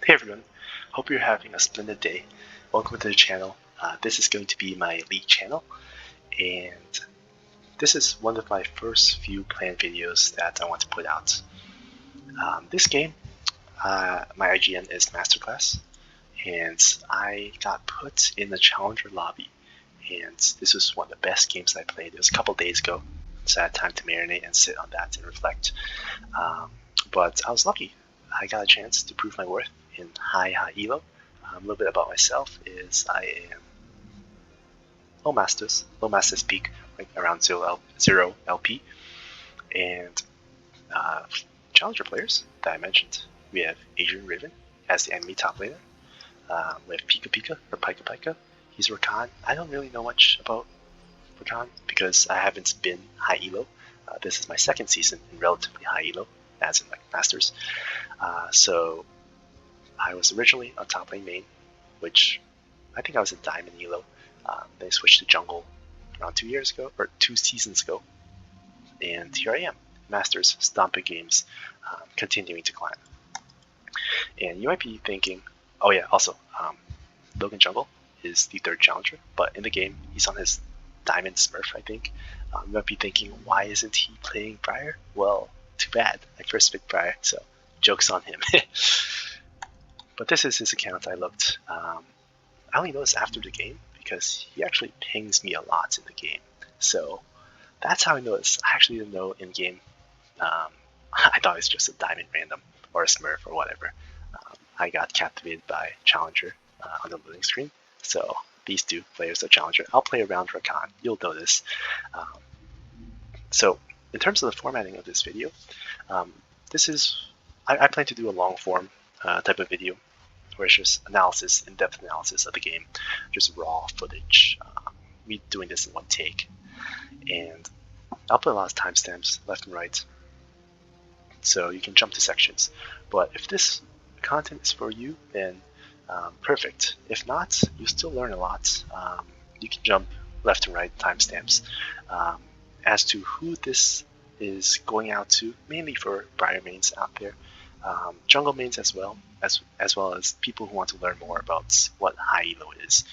Hey everyone, hope you're having a splendid day. Welcome to the channel. This is going to be my League channel, and this is one of my first few planned videos that I want to put out. This game, my IGN is Masterclass, and I got put in the Challenger lobby, and this was one of the best games I played. It was a couple days ago, so I had time to marinate and sit on that and reflect. But I was lucky. I got a chance to prove my worth in high Elo. A little bit about myself is I am low masters peak, like around 0 LP, and challenger players that I mentioned. We have Adrian Riven as the enemy top laner. We have Pika or Pika. He's Rakan. I don't really know much about Rakan because I haven't been high Elo. This is my second season in relatively high Elo, as in like Masters. So I was originally a top lane main, which I think I was in Diamond Elo. Then I switched to jungle around 2 seasons ago, and here I am, Masters, stomping games, continuing to climb. And you might be thinking, oh yeah, also, L0ganJG is the third challenger, but in the game he's on his Diamond Smurf, I think. You might be thinking, why isn't he playing Briar? Well, too bad. I first picked Briar, so joke's on him. But this is his account. I looked. I only noticed after the game because he actually pings me a lot in the game. So that's how I noticed. I actually didn't know in game. I thought it was just a diamond random or a smurf or whatever. I got captivated by Challenger on the loading screen. So these two players are Challenger. I'll play around Rakan. You'll notice. So in terms of the formatting of this video, this is I plan to do a long form type of video where it's just in-depth analysis of the game, just raw footage. Me doing this in one take, and I'll put a lot of timestamps left and right, so you can jump to sections. But if this content is for you, then perfect. If not, you still learn a lot. You can jump left and right timestamps. As to who this is going out to, mainly for Briar mains out there, jungle mains as well as people who want to learn more about what high Elo is,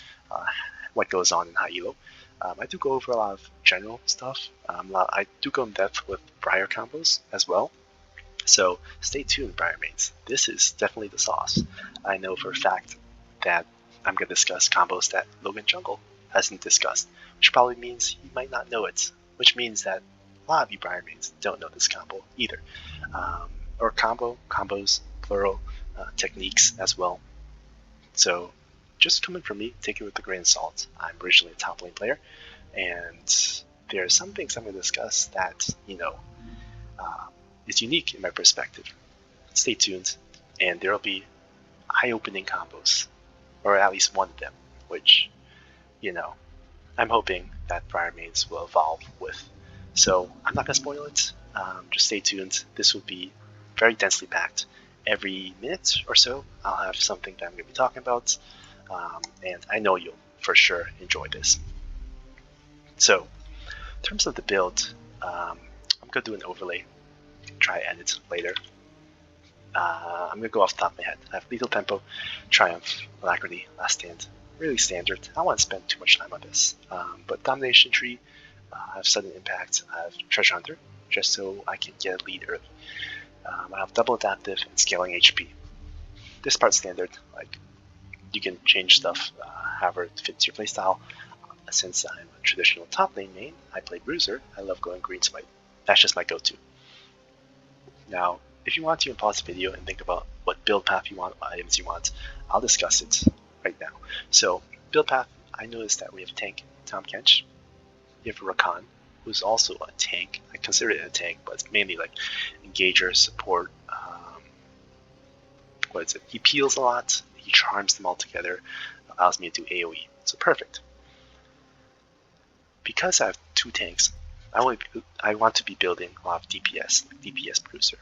what goes on in high Elo. I do go over a lot of general stuff. I do go in depth with Briar combos as well. So stay tuned, Briar mains. This is definitely the sauce. I know for a fact that I'm going to discuss combos that L0ganJG hasn't discussed, which probably means he might not know it, which means that a lot of you Briar mains don't know this combo either. Or combos, plural, techniques as well. So just coming from me, take it with a grain of salt. I'm originally a top lane player, and there are some things I'm going to discuss that, is unique in my perspective. Stay tuned, and there will be eye-opening combos, or at least one of them, which, I'm hoping that Briar mains will evolve with. So I'm not going to spoil it. Just stay tuned. This will be very densely packed. Every minute or so, I'll have something that I'm going to be talking about, and I know you'll for sure enjoy this. So, in terms of the build, I'm going to do an overlay, try and edit later. I'm going to go off the top of my head. I have Lethal Tempo, Triumph, Alacrity, Last Stand. Really standard. I don't want to spend too much time on this. But Domination Tree, I have Sudden Impact, I have Treasure Hunter, just so I can get a lead early. I have Double Adaptive and Scaling HP. This part's standard. Like, you can change stuff however it fits your playstyle. Since I'm a traditional top lane main, I play Bruiser. I love going green smite. That's just my go-to. Now, if you want to pause the video and think about what build path you want, what items you want, I'll discuss it right now. So, build path, I noticed that we have tank Tahm Kench. You have Rakan, who's also a tank. I consider it a tank, but it's mainly like engager, support. He peels a lot, he charms them all together, allows me to do AoE. So perfect. Because I have two tanks, I want to be building a lot of DPS, like DPS Bruiser.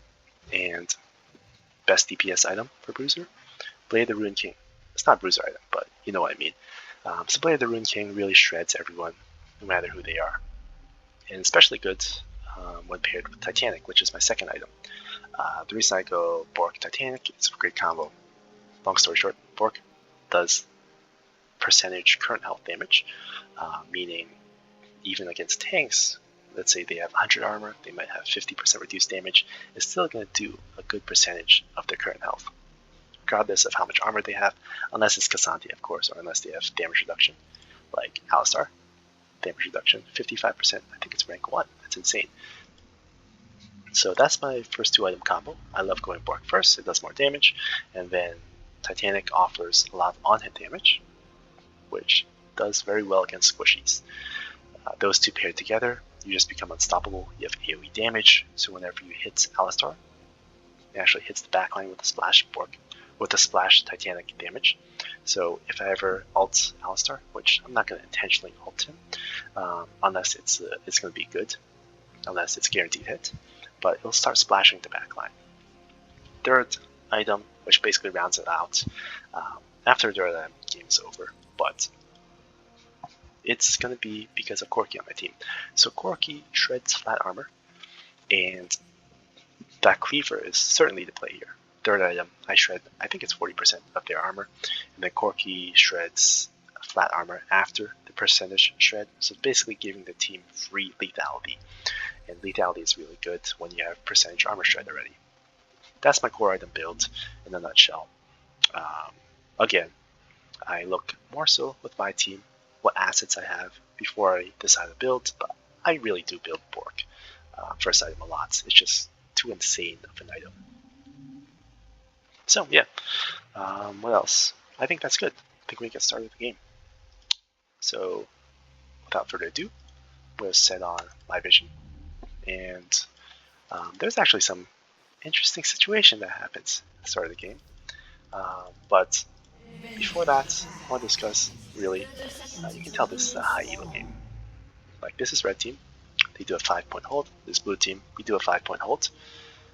And best DPS item for Bruiser? Blade of the Ruined King. It's not a Bruiser item, but you know what I mean. So Blade of the Ruined King really shreds everyone, no matter who they are. And especially good when paired with Titanic, which is my second item. The reason I go BORK Titanic, it's a great combo. long story short, BORK does percentage current health damage, meaning even against tanks, let's say they have 100 armor, they might have 50% reduced damage, it's still going to do a good percentage of their current health, regardless of how much armor they have, unless it's Cassandra, of course, or unless they have damage reduction, like Alistar. Damage reduction, 55%, I think it's rank 1, that's insane. So that's my first 2-item combo. I love going BORK first, it does more damage, and then Titanic offers a lot of on-hit damage, which does very well against squishies. Those two paired together, you just become unstoppable. You have AoE damage, so whenever you hit Alistar, it actually hits the backline with a splash BORK, with a splash Titanic damage. So if I ever ult Alistar, which I'm not going to intentionally ult him, unless it's going to be good, unless it's guaranteed hit, but it'll start splashing the backline. Third item, which basically rounds it out. After the third item, game is over, but it's going to be because of Corki on my team. So Corki shreds flat armor, and that cleaver is certainly the play here. Third item, I shred, I think it's 40% of their armor, and then Corki shreds flat armor after the percentage shred, so basically giving the team free lethality. And lethality is really good when you have percentage armor shred already. That's my core item build in a nutshell. Again, I look more so with my team, what assets I have before I decide to build, but I really do build BORK first item a lot. It's just too insane of an item. So yeah, what else? I think that's good. I think we can get started with the game. So without further ado, we'll set on my vision. And there's actually some interesting situation that happens at the start of the game. But before that, I want to discuss really, you can tell this is a high elo game. Like this is red team, they do a 5-point hold. This blue team, we do a 5-point hold.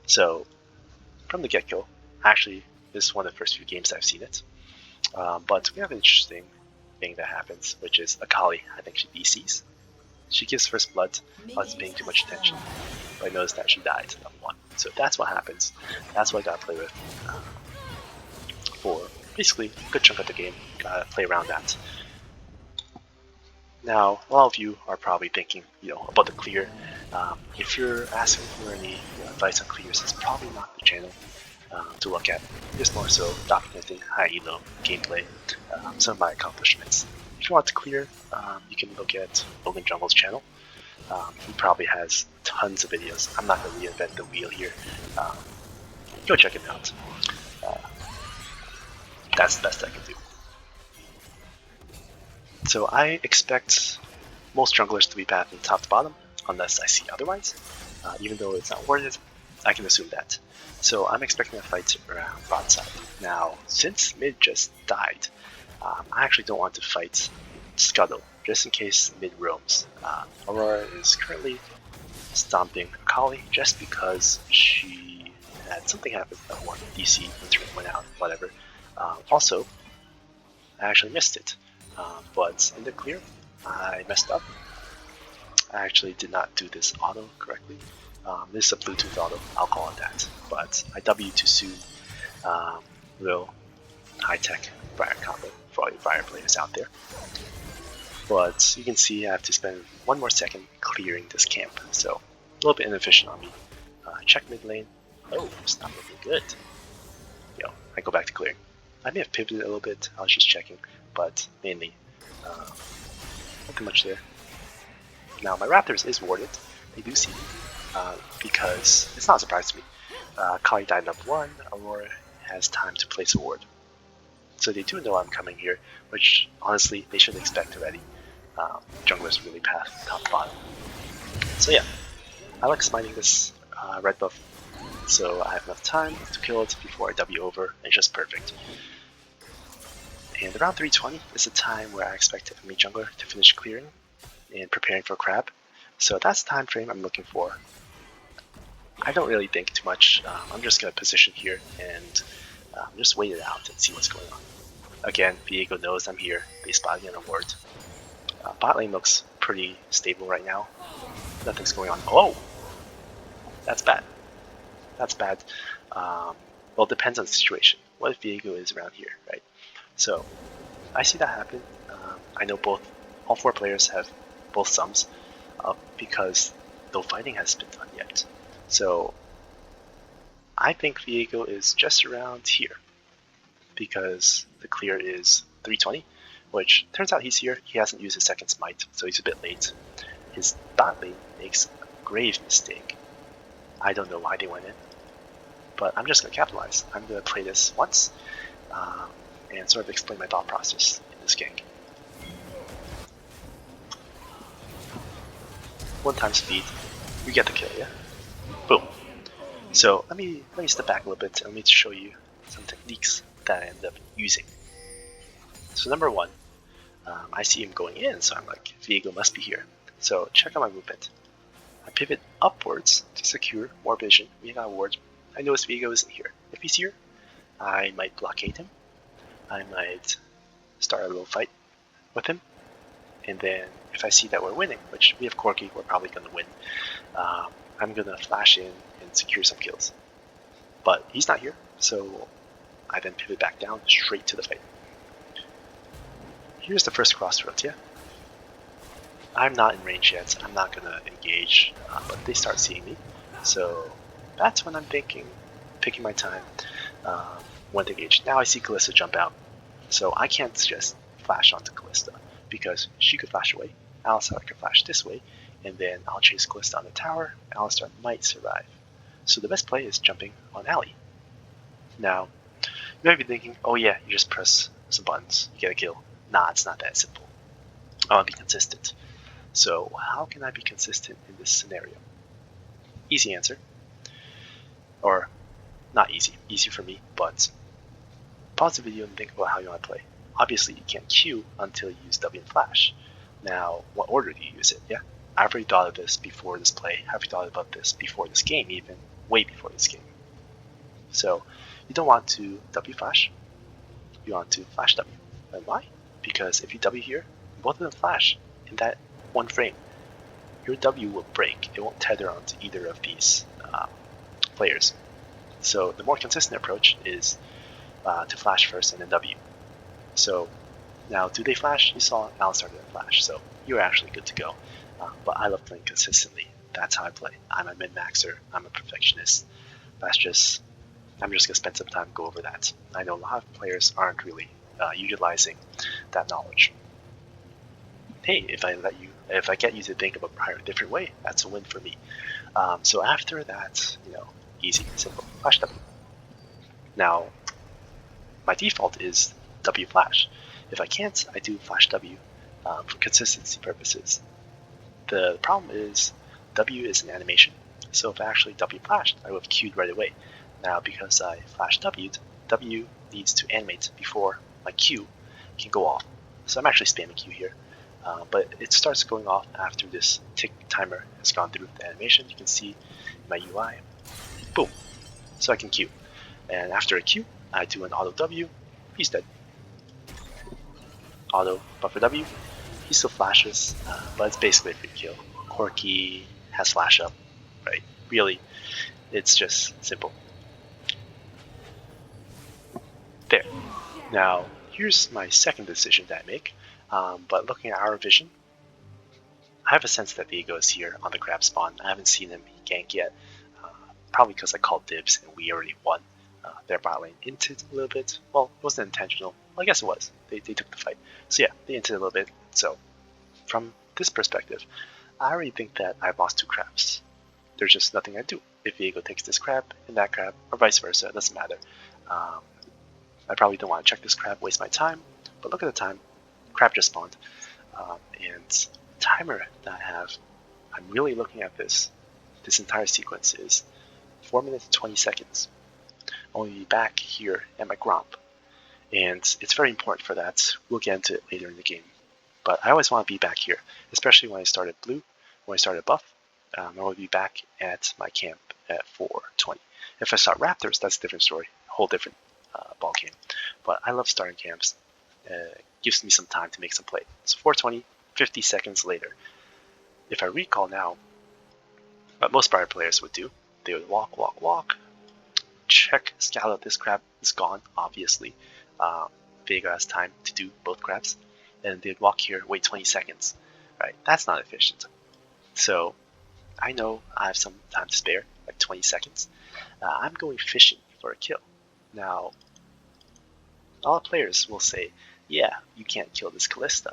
So from the get-go, actually this is one of the first few games I've seen it. But we have an interesting thing that happens, which is Akali, I think she DCs. She gives first blood without paying too much attention, but I noticed that she died to level 1. So that's what happens. That's what I gotta play with for basically a good chunk of the game. Gotta play around that. Now, a lot of you are probably thinking, about the clear. If you're asking for any advice on clears, it's probably not the channel to look at. Just more so documenting high elo gameplay, some of my accomplishments. If you want to clear, you can look at L0ganJG's channel. He probably has tons of videos. I'm not going to reinvent the wheel here. Go check him out. That's the best I can do. So I expect most junglers to be bad from top to bottom, unless I see otherwise. Even though it's not worded, I can assume that. So I'm expecting a fight around bot side. Now, since mid just died, I actually don't want to fight Scuttle, just in case mid roams. Aurora is currently stomping Akali just because she had something happen that one DC internet went out, whatever. Also, I actually missed it, but in the clear, I messed up. I actually did not do this auto correctly. This is a Bluetooth auto, I'll call it that. But I W too soon. Real high-tech Briar combo for all you Briar players out there. But you can see I have to spend one more second clearing this camp, so a little bit inefficient on me. Check mid lane. Oh, it's not looking good. I go back to clearing. I may have pivoted a little bit, I was just checking, but mainly nothing much there. Now my Raptors is warded, they do see me, because it's not a surprise to me. Kali died level 1, Aurora has time to place a ward. So they do know I'm coming here, which honestly they should expect already. Junglers really path top to bottom. So yeah, I like smiting this red buff, so I have enough time to kill it before I W over, and it's just perfect. And around 320 is the time where I expect enemy jungler to finish clearing and preparing for crab. So that's the time frame I'm looking for. I don't really think too much. I'm just going to position here and just wait it out and see what's going on. Again, Viego knows I'm here. They spotted me on a ward. Bot lane looks pretty stable right now. Nothing's going on. Oh! That's bad. That's bad. Well, it depends on the situation. what if Viego is around here, right? So I see that happen. I know all 4 players have both sums up because no fighting has been done yet. So I think Viego is just around here because the clear is 320, which turns out he's here. He hasn't used his second smite, so he's a bit late. His bot lane makes a grave mistake. I don't know why they went in, but I'm just going to capitalize. I'm going to play this once and sort of explain my thought process in this gank. 1 speed, we get the kill, yeah? Boom. So let me step back a little bit and let me show you some techniques that I end up using. So number 1, I see him going in, so I'm like, Viego must be here. So check out my movement. I pivot upwards to secure more vision. We got wards. I notice Viego isn't here. If he's here, I might blockade him. I might start a little fight with him. And then if I see that we're winning, which we have Corki, we're probably going to win, I'm going to flash in and secure some kills. But he's not here, so I then pivot back down straight to the fight. Here's the first crossroads, yeah? I'm not in range yet, I'm not going to engage, but they start seeing me. So that's when I'm thinking, picking my time, when to engage. Now I see Kalista jump out, so I can't just flash onto Kalista because she could flash away, Alistar could flash this way, and then I'll chase Kalista on the tower, Alistar might survive. So the best play is jumping on Ali. Now, you might be thinking, oh yeah, you just press some buttons, you get a kill. Nah, it's not that simple. I want to be consistent. So how can I be consistent in this scenario? Easy answer. Or not easy. Easy for me, but pause the video and think about how you want to play. Obviously, you can't Q until you use W and flash. Now, what order do you use it? Yeah, I've already thought of this before this play. I've already thought about this before this game, even way before this game. So you don't want to W flash. You want to flash W. And why? Because if you W here, both of them flash in that 1 frame. Your W will break. It won't tether onto either of these players. So the more consistent approach is to flash first and then W. So now, do they flash? You saw Alistar didn't flash, so you're actually good to go. But I love playing consistently. That's how I play. I'm a min-maxer. I'm a perfectionist. I'm just gonna spend some time to go over that. I know a lot of players aren't really utilizing that knowledge. Hey, if I get you to think about Briar a different way, that's a win for me. So after that, easy, simple, flash W. Now, my default is W flash. If I can't, I do flash W for consistency purposes. The problem is W is an animation. So if I actually W flashed, I would have Q'd right away. Now because I flash W'd, W needs to animate before my Q can go off. So I'm actually spamming Q here. But it starts going off after this tick timer has gone through the animation. You can see in my UI, boom, so I can Q. And after a Q, I do an auto W, he's dead. Auto buffer W, he still flashes, but it's basically a free kill. Corki has flash up, right? Really, it's just simple. There. Now, here's my second decision that I make. But looking at our vision, I have a sense that Viego is here on the grab spawn. I haven't seen him gank yet, probably because I called dibs and we already won. Their bot lane inted a little bit. Well, it wasn't intentional. Well, I guess it was. They took the fight. So yeah, they inted a little bit. So from this perspective, I already think that I've lost 2 crabs. There's just nothing I do. If Viego takes this crab and that crab, or vice versa, it doesn't matter. I probably don't want to check this crab, waste my time. But look at the time. Crab just spawned. And the timer that I have, I'm really looking at this entire sequence is 4 minutes and 20 seconds. I'm going to be back here at my Gromp. And it's very important for that. We'll get into it later in the game. But I always want to be back here, especially when I start at blue, when I start at buff. I want to be back at my camp at 4:20. If I start Raptors, that's a different story, a whole different ball game. But I love starting camps. Gives me some time to make some play. So 4:20, 50 seconds later. If I recall now, what most Briar players would do, they would walk, check Scallop. This crab is gone, obviously. Veigar has time to do both crabs. And they'd walk here, wait 20 seconds. Right? That's not efficient. So I know I have some time to spare, like 20 seconds. I'm going fishing for a kill. Now, a lot of players will say, yeah, you can't kill this Kalista.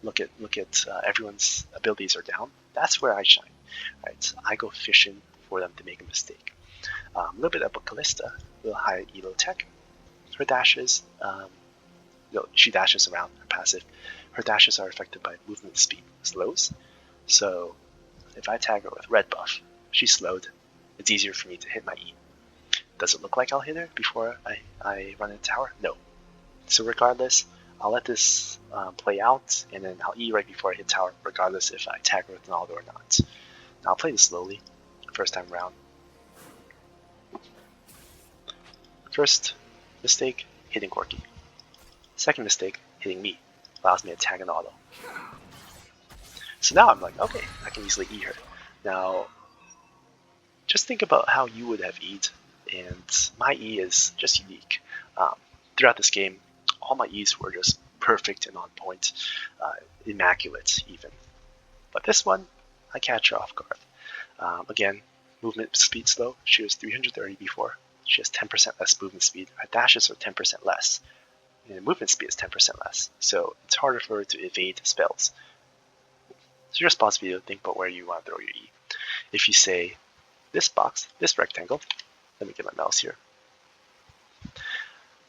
Look at everyone's abilities are down. That's where I shine. Right? I go fishing for them to make a mistake. A little bit about Kalista, a little high elo tech. Her dashes, she dashes around her passive. Her dashes are affected by movement speed slows. So if I tag her with red buff, she's slowed. It's easier for me to hit my E. Does it look like I'll hit her before I run into tower? No. So regardless, I'll let this play out, and then I'll E right before I hit tower, regardless if I tag her with an auto or not. Now I'll play this slowly, first time around. First mistake, hitting Corki. Second mistake, hitting me. Allows me to tag an auto. So now I'm like, okay, I can easily E her. Now, just think about how you would have E'd, and my E is just unique. Throughout this game, all my E's were just perfect and on point, immaculate even. But this one, I catch her off guard. Again, movement speed slow. She was 330 before. She has 10% less movement speed. Her dashes are 10% less. And movement speed is 10% less. So it's harder for her to evade spells. It's your responsibility to think about where you want to throw your E. If you say, this box, this rectangle, let me get my mouse here.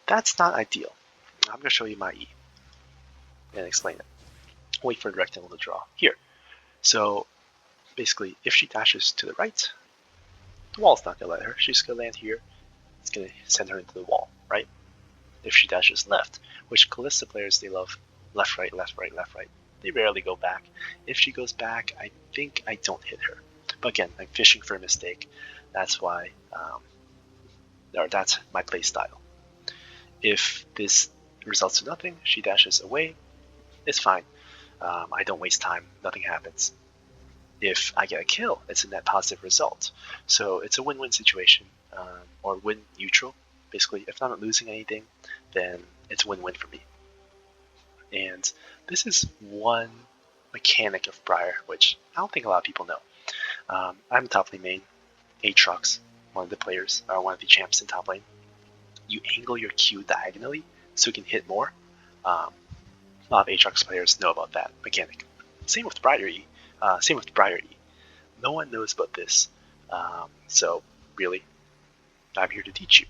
That's not ideal. I'm going to show you my E and explain it. Wait for the rectangle to draw here. So basically, if she dashes to the right, the wall's not going to let her. She's going to land here. It's going to send her into the wall, right? If she dashes left, which Kalista players, they love left, right, left, right, left, right. They rarely go back. If she goes back, I think I don't hit her. But again, I'm fishing for a mistake. That's why, or that's my play style. If this results in nothing, she dashes away, it's fine. I don't waste time, nothing happens. If I get a kill, it's a net positive result. So it's a win-win situation, or win neutral. Basically, if I'm not losing anything, then it's a win-win for me. And this is one mechanic of Briar, which I don't think a lot of people know. I'm a top lane main, Aatrox, one of the players, or one of the champs in top lane. You angle your Q diagonally so you can hit more. A lot of Aatrox players know about that mechanic. Same with Briar E. No one knows about this. So really, I'm here to teach you.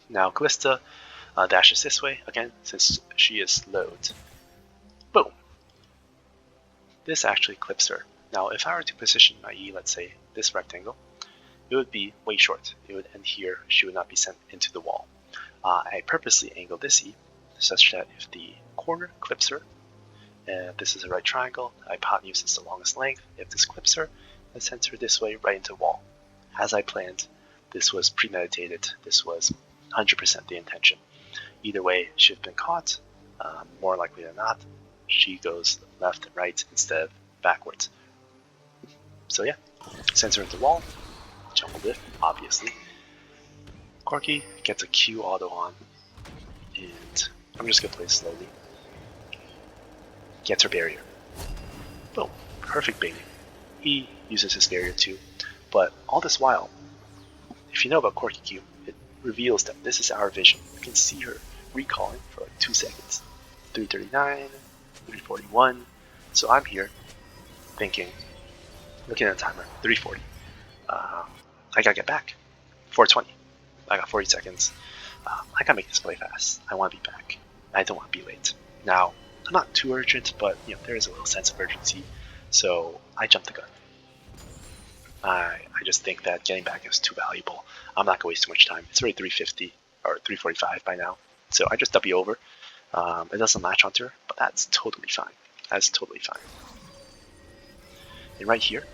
Now Kalista dashes this way again since she is slowed. Boom. This actually clips her. Now if I were to position my E, let's say this rectangle, it would be way short. It would end here. She would not be sent into the wall. I purposely angled this E such that if the corner clips her, and this is the right triangle, hypotenuse is the longest length. If this clips her, it sends her this way right into the wall. As I planned, this was premeditated. This was 100% the intention. Either way, she'd been caught. More likely than not, she goes left and right instead of backwards. So yeah, sends her into the wall. Jungle Diff, obviously. Corki gets a Q auto on, and I'm just gonna play slowly. Gets her barrier. Boom, perfect baiting. He uses his barrier too, but all this while, if you know about Corki Q, it reveals that this is our vision. You can see her recalling for like 2 seconds. 339, 341. So I'm here thinking, looking at the timer, 340. I gotta get back. 420. I got 40 seconds. I gotta make this play fast. I want to be back. I don't want to be late. Now, I'm not too urgent, but there is a little sense of urgency. So I jumped the gun. I just think that getting back is too valuable. I'm not gonna waste too much time. It's already 350 or 345 by now. So I just W over. It doesn't latch onto her, but that's totally fine. That's totally fine. And right here,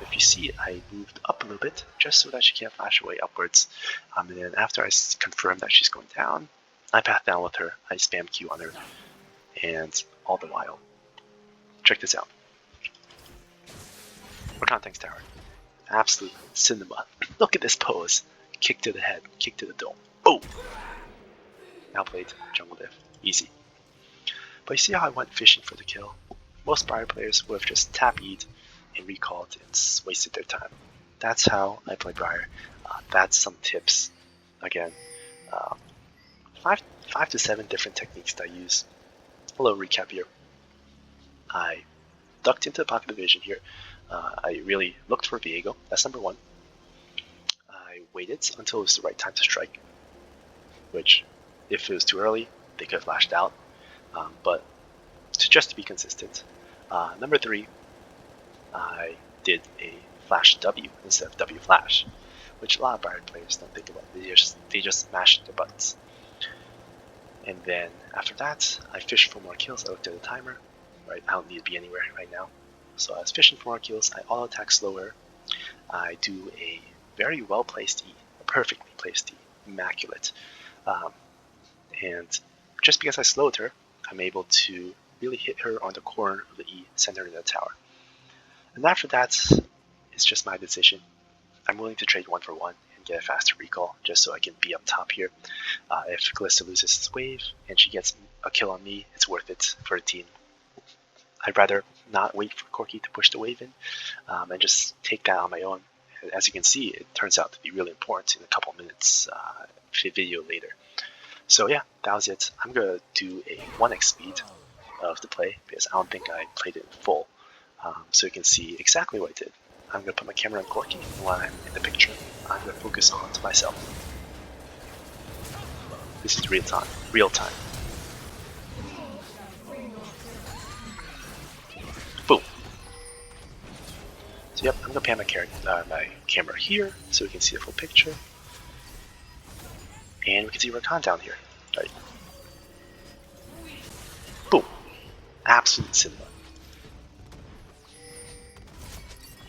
if you see, I moved up a little bit just so that she can't flash away upwards. And then after I confirm that she's going down, I path down with her. I spam Q on her, and all the while, check this out. We're Context's tower. Absolute cinema. Look at this pose. Kick to the head, kick to the dome. Boom! Outplayed, jungle div. Easy. But you see how I went fishing for the kill? Most Briar players would have just tap-E'd and recalled and wasted their time. That's how I play Briar. That's some tips. Again, 5 to 7 different techniques that I use. A little recap here. I ducked into the pocket division here. I really looked for Viego. That's number 1. I waited until it was the right time to strike, which, if it was too early, they could have flashed out. But just to be consistent. Number 3, I did a flash W instead of W flash, which a lot of Briar players don't think about. They just mash their buttons. And then after that, I fished for more kills. I looked at the timer. Right, I don't need to be anywhere right now. So I was fishing for more kills. I auto attack slower. I do a very well placed E, a perfectly placed E, immaculate. And just because I slowed her, I'm able to really hit her on the corner of the E, send her to the tower. And after that, it's just my decision. I'm willing to trade 1 for 1 and get a faster recall just so I can be up top here. If Kalista loses his wave and she gets a kill on me, it's worth it for the team. I'd rather not wait for Corki to push the wave in and just take that on my own. As you can see, it turns out to be really important in a couple minutes video later. So yeah, that was it. I'm going to do a 1x speed of the play because I don't think I played it in full. So you can see exactly what I did. I'm going to put my camera on Corki, and while I'm in the picture, I'm going to focus on to myself. This is real time. Boom. So yep, I'm going to pan my camera here so we can see the full picture. And we can see Rakan down here. Right. Boom. Absolute cinema.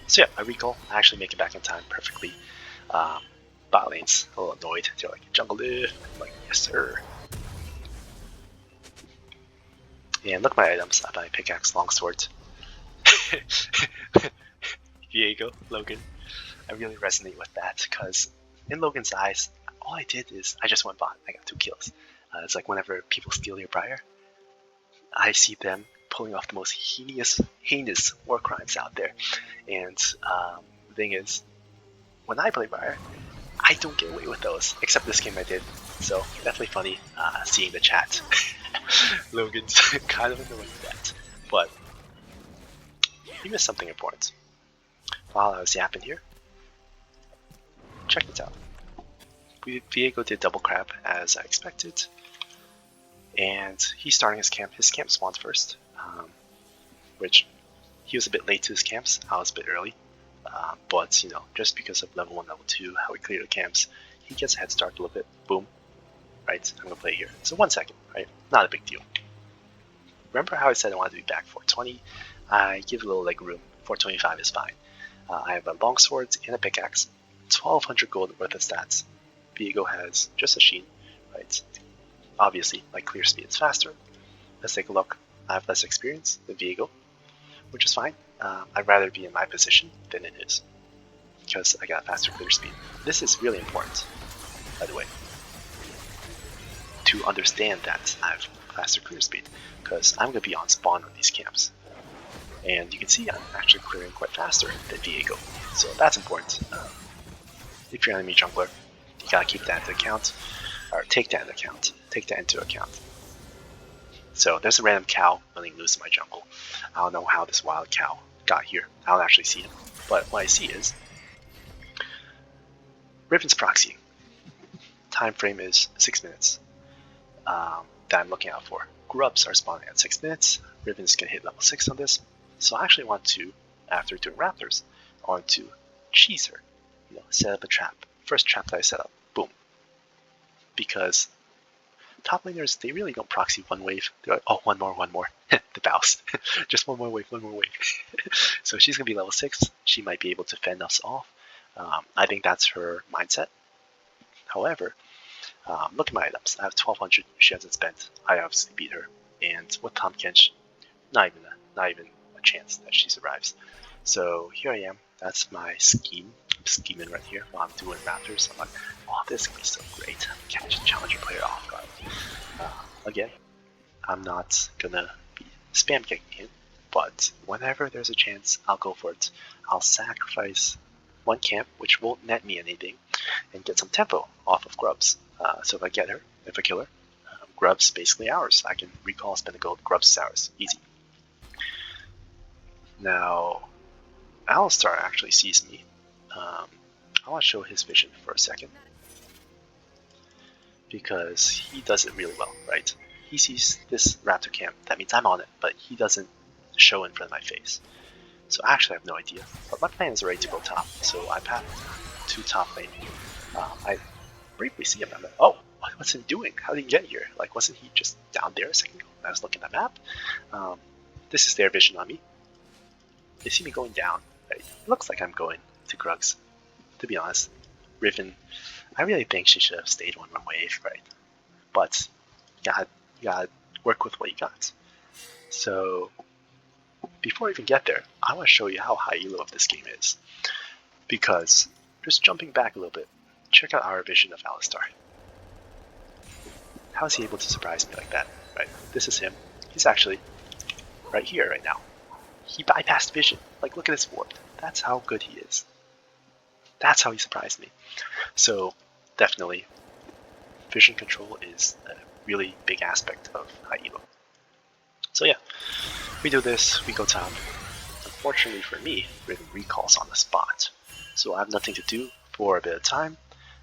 So yeah, I recall. I actually make it back in time perfectly. Bot lane's a little annoyed. They're like, jungle div. I'm like, yes sir. And look at my items. I have my pickaxe, longsword. Viego, Logan. I really resonate with that because in Logan's eyes, all I did is I just went bot. I got 2 kills. It's like whenever people steal your Briar, I see them pulling off the most heinous war crimes out there. And the thing is, when I play Briar, I don't get away with those. Except this game I did. So definitely funny seeing the chat. Logan's kind of annoying with that. But he missed something important. While I was yapping here, check this out. Viego did double crab as I expected. And he's starting his camp. His camp spawns first, which he was a bit late to his camps. I was a bit early, but you know, just because of level 1, level 2, how we clear the camps, he gets a head start a little bit. Boom, right? I'm gonna play here. So 1 second, right? Not a big deal. Remember how I said I wanted to be back 420? I give a little leg room. 425 is fine. I have a longsword and a pickaxe. 1200 gold worth of stats. Viego has just a sheen, right? Obviously, my clear speed is faster. Let's take a look. I have less experience than Viego, which is fine. I'd rather be in my position than in his, because I got faster clear speed. This is really important, by the way, to understand that I have faster clear speed, because I'm going to be on spawn on these camps. And you can see I'm actually clearing quite faster than Viego, so that's important. If you're an enemy jungler, you gotta keep that into account, or take that into account. So there's a random cow running loose in my jungle. I don't know how this wild cow got here. I don't actually see him, but what I see is Riven's proxy. Time frame is 6 minutes that I'm looking out for. Grubs are spawning at 6 minutes. Riven's gonna hit level 6 on this. So I actually want to, after doing Raptors, I want to cheese her. You know, set up a trap. First trap that I set up. Boom. Because top laners, they really don't proxy one wave. They're like, oh, one more. The bounce. Just one more wave. So she's going to be level 6. She might be able to fend us off. I think that's her mindset. However, look at my items. I have 1200 she hasn't spent. I obviously beat her. And with Tahm Kench, not even a chance that she survives. So here I am. That's my scheme. I'm scheming right here while I'm doing Raptors. I'm like, oh, this is so great. Catch a challenger player off guard. Again, I'm not gonna be spam kicking him, but whenever there's a chance, I'll go for it. I'll sacrifice one camp, which won't net me anything, and get some tempo off of Grubs. So if I get her, if I kill her, Grubs basically ours. I can recall, spend the gold, Grubs is ours. Easy. Now, Alistar actually sees me. I want to show his vision for a second, because he does it really well, right? He sees this Raptor camp, that means I'm on it, but he doesn't show in front of my face. So actually I have no idea, but my plan is ready to go top, so I path to top lane. I briefly see him, I'm like, oh, what's he doing? How did he get here? Like, wasn't he just down there a second ago? I was looking at the map. This is their vision on me. They see me going down, right? It looks like I'm going to Grubs, to be honest. Riven, I really think she should have stayed on one wave, right? But you gotta work with what you got. So before I even get there, I want to show you how high elo of this game is. Because, just jumping back a little bit, check out our vision of Alistar. How is he able to surprise me like that? Right? This is him. He's actually right here right now. He bypassed vision. Like, look at his ward. That's how good he is. That's how he surprised me. So definitely, vision control is a really big aspect of high elo. So yeah, we do this, we go top. Unfortunately for me, Riven recalls on the spot, so I have nothing to do for a bit of time.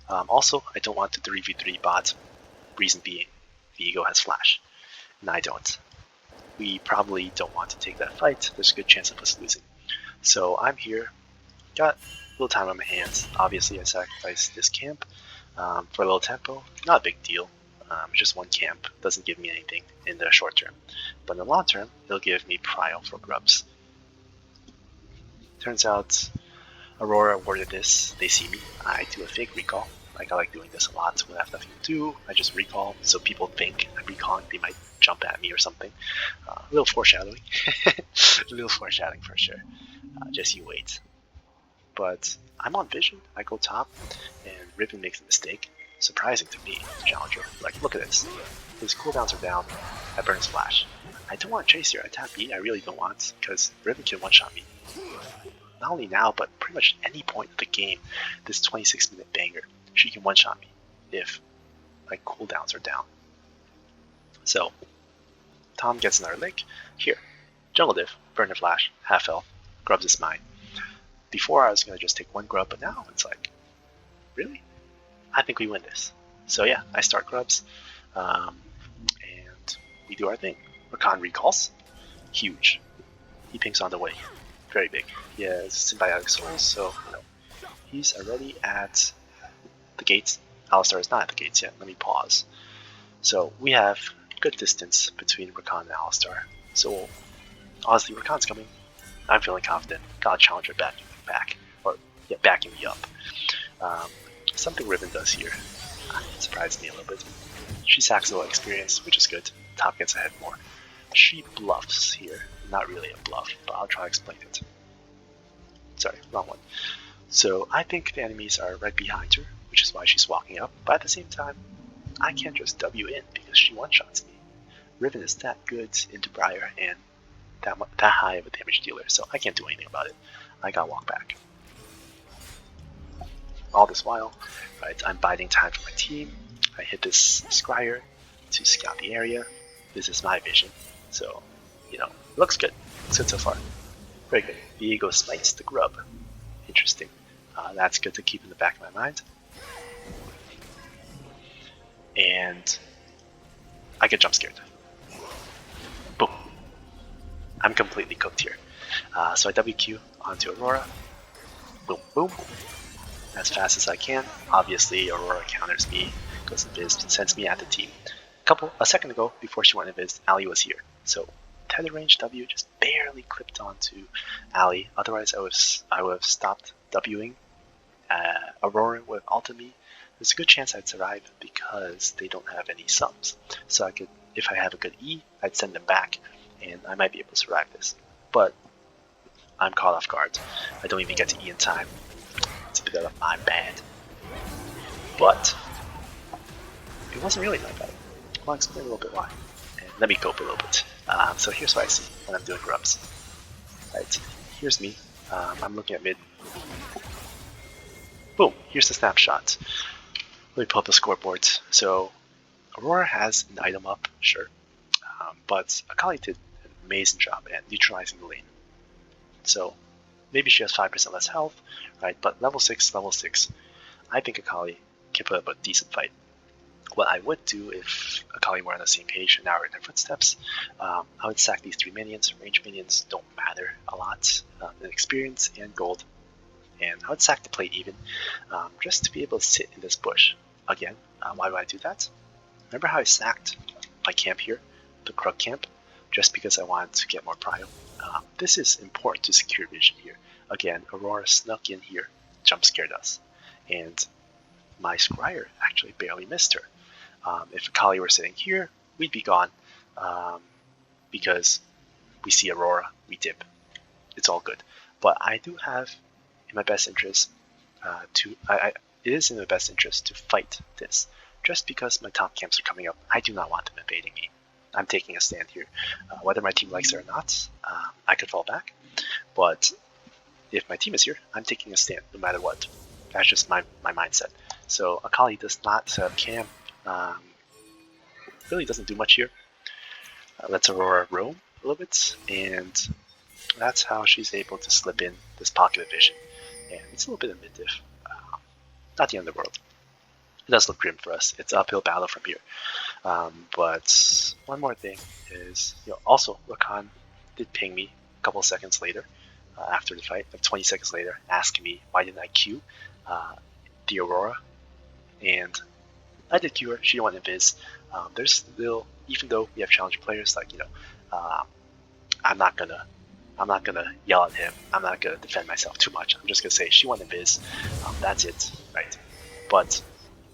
Also, I don't want to 3v3 bot, reason being, Viego has flash, and I don't. We probably don't want to take that fight, there's a good chance of us losing. So I'm here, got a little time on my hands. Obviously I sacrificed this camp for a little tempo, not a big deal. Just one camp, doesn't give me anything in the short term. But in the long term, it'll give me prio for Grubs. Turns out Aurora awarded this, they see me, I do a fake recall. Like, I like doing this a lot when I have nothing to do. I just recall, so people think I'm recalling, they might jump at me or something. A little foreshadowing. A little foreshadowing for sure. Just you wait. But I'm on vision, I go top, and Riven makes a mistake. Surprising to me, challenger. Like, look at this. His cooldowns are down, I burn his flash. I don't want to chase here, I tap B, I really don't want, because Riven can one-shot me. Not only now, but pretty much any point of the game, this 26-minute banger, she can one-shot me if my cooldowns are down. So, Tom gets another lick. Here, jungle div, burn the flash, half health, Grubs is mine. Before I was going to just take one grub, but now it's like, really? I think we win this. So yeah, I start Grubs, and we do our thing. Rakan recalls, huge. He pings on the way, very big. He has symbiotic souls, so you know, he's already at the gates. Alistar is not at the gates yet. Let me pause. So we have good distance between Rakan and Alistar. So honestly, Rakan's coming. I'm feeling confident. Got a challenger backing me up. Something Riven does here surprised me a little bit. She sacks a little experience, which is good. Top gets ahead more. She bluffs here. Not really a bluff, but I'll try to explain it. Sorry, wrong one. So I think the enemies are right behind her, which is why she's walking up. But at the same time, I can't just W in because she one-shots me. Riven is that good into Briar and that high of a damage dealer, so I can't do anything about it. I gotta walk back. All this while, right, I'm biding time for my team. I hit this Scryer to scout the area. This is my vision, so, you know, looks good. Looks good so far. Very good. Viego smites the grub. Interesting. That's good to keep in the back of my mind. And I get jump scared. Boom. I'm completely cooked here. So I WQ onto Aurora. Boom, boom. As fast as I can. Obviously, Aurora counters me, goes invis, and sends me at the team. A second ago, before she went invis, Ali was here. So tether range W just barely clipped onto Ali. Otherwise, I would have stopped Wing. Aurora would have ulted me. There's a good chance I'd survive because they don't have any sums. So I could, if I have a good E, I'd send them back, and I might be able to survive this. But I'm caught off guard. I don't even get to E in time. It's a bit of my bad. But it wasn't really my bad. I'll explain a little bit why. And let me cope a little bit. So here's what I see when I'm doing grubs. Right, here's me. I'm looking at mid. Boom, here's the snapshot. Let me pull up the scoreboard. So Aurora has an item up, sure. But Akali did an amazing job at neutralizing the lane. So maybe she has 5% less health, right? But level 6, I think Akali can put up a decent fight. What I would do if Akali were on the same page and now we're in their footsteps, I would sack these 3 minions. Range minions don't matter a lot in experience and gold. And I would sack the plate even, just to be able to sit in this bush. Again, why would I do that? Remember how I sacked my camp here, the Krug camp, just because I wanted to get more prio? This is important to secure vision here. Again, Aurora snuck in here, jump scared us. And my Scryer actually barely missed her. If Akali were sitting here, we'd be gone, because we see Aurora, we dip. It's all good. But I do have in my best interest it is in my best interest to fight this. Just because my top camps are coming up, I do not want them invading me. I'm taking a stand here. Whether my team likes it or not, I could fall back. But if my team is here, I'm taking a stand no matter what. That's just my mindset. So Akali does not set up camp. Really doesn't do much here. Lets Aurora roam a little bit, and that's how she's able to slip in this pocket of vision. And it's a little bit of mid-diff. Not the end of the world. It does look grim for us. It's an uphill battle from here. But one more thing is, also Rakan did ping me a couple of seconds later after the fight, like 20 seconds later, asking me why didn't I queue the Aurora, and I did queue her. She went invis. There's still, even though we have challenger players, like I'm not gonna yell at him. I'm not gonna defend myself too much. I'm just gonna say she went invis. That's it, right? But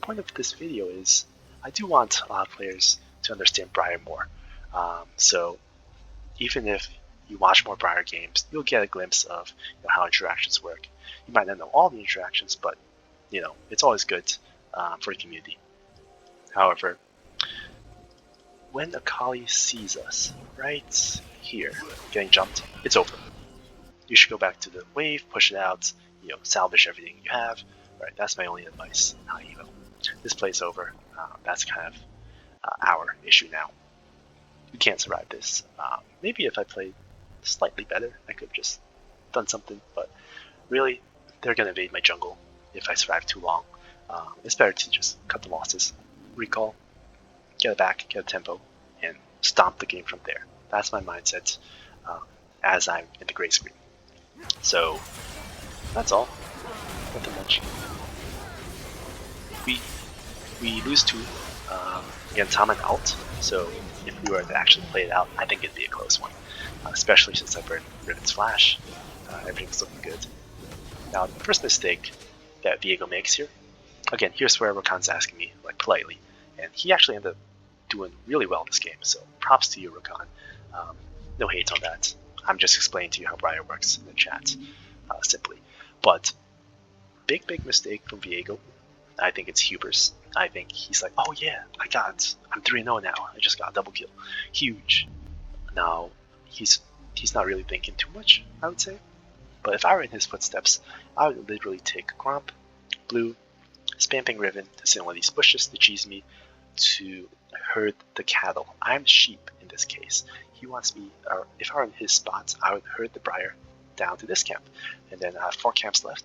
the point of this video is I do want a lot of players to understand Briar more. So even if you watch more Briar games, you'll get a glimpse of how interactions work. You might not know all the interactions, but it's always good for the community. However, when Akali sees us right here getting jumped, it's over. You should go back to the wave, push it out, salvage everything you have. Right, that's my only advice. This play's over. That's kind of our issue now. We can't survive this. Maybe if I played slightly better, I could have just done something, but really, they're going to invade my jungle if I survive too long. It's better to just cut the losses, recall, get it back, get a tempo, and stomp the game from there. That's my mindset as I'm in the gray screen. So, that's all. Nothing much. We lose 2 against Tom and Alt, so if we were to actually play it out, I think it'd be a close one. Especially since I burned Riven's Flash. Everything's looking good. Now, the first mistake that Viego makes here, again, here's where Rakan's asking me, politely, and he actually ended up doing really well this game, so props to you, Rakan. No hate on that. I'm just explaining to you how Briar works in the chat, simply. But, big mistake from Viego. I think it's hubris. I think he's like, oh yeah, I'm 3-0 now. I just got a double kill. Huge. Now, he's not really thinking too much, I would say. But if I were in his footsteps, I would literally take Gromp, Blue, Spamping Riven to sit in one of these bushes to cheese me, to herd the cattle. I'm sheep in this case. He wants me, or if I were in his spots, I would herd the Briar down to this camp. And then I have 4 camps left.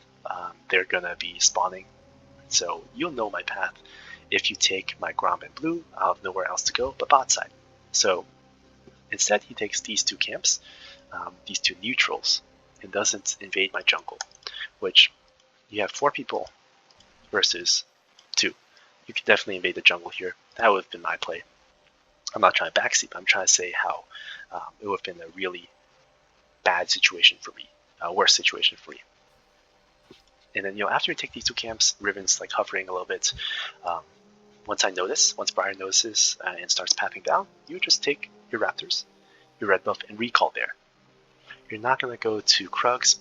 They're gonna be spawning. So you'll know my path. If you take my Gromp and Blue, I'll have nowhere else to go but bot side. So instead he takes these 2 camps, these 2 neutrals, and doesn't invade my jungle, which you have 4 people versus 2. You can definitely invade the jungle here. That would have been my play. I'm not trying to backseat, but I'm trying to say how it would have been a really bad situation for me, a worse situation for me. And then, after you take these 2 camps, Riven's hovering a little bit. Once Briar notices and starts pathing down, you just take your Raptors, your red buff, and recall there. you're not going to go to Krugs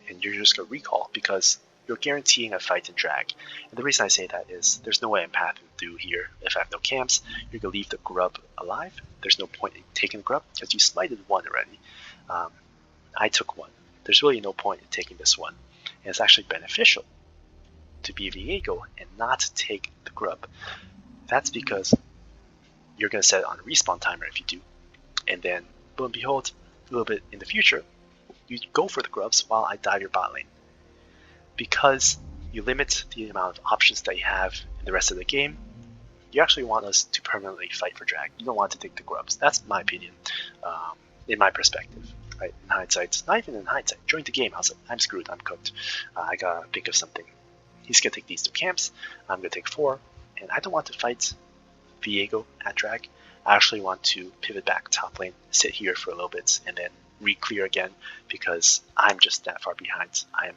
and you're just going to recall because you're guaranteeing a fight in drag. And the reason I say that is there's no way I'm pathing through here if I have no camps. You're going to leave the Grub alive. There's no point in taking the Grub because you smited one already. I took one. There's really no point in taking this one. And it's actually beneficial to be Viego and not take the Grub. That's because you're going to set it on a respawn timer if you do. And then, lo and behold, a little bit in the future, you go for the Grubs while I dive your bot lane. Because you limit the amount of options that you have in the rest of the game, you actually want us to permanently fight for drag. You don't want to take the Grubs. That's my opinion, in my perspective. Right? In hindsight, not even in hindsight, during the game, I was like, I'm screwed, I'm cooked. I gotta think of something. He's gonna take these 2 camps, I'm gonna take 4, and I don't want to fight Viego at drag. I actually want to pivot back top lane, sit here for a little bit, and then re-clear again because I'm just that far behind. I am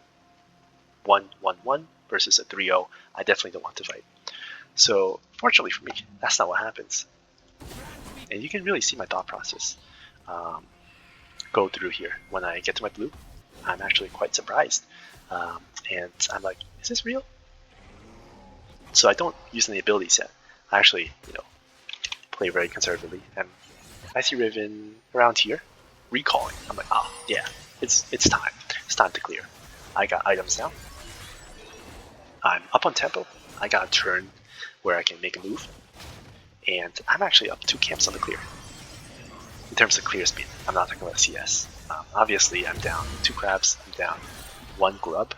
1-1-1 versus a 3-0. I definitely don't want to fight. So fortunately for me, that's not what happens. And you can really see my thought process go through here. When I get to my blue, I'm actually quite surprised. And I'm like, is this real? So I don't use any abilities yet. I actually, play very conservatively. And I see Riven around here, recalling. I'm like, oh yeah, it's time. It's time to clear. I got items now. I'm up on tempo. I got a turn where I can make a move. And I'm actually up 2 camps on the clear. In terms of clear speed, I'm not talking about CS. Obviously, I'm down 2 crabs. I'm down 1 grub.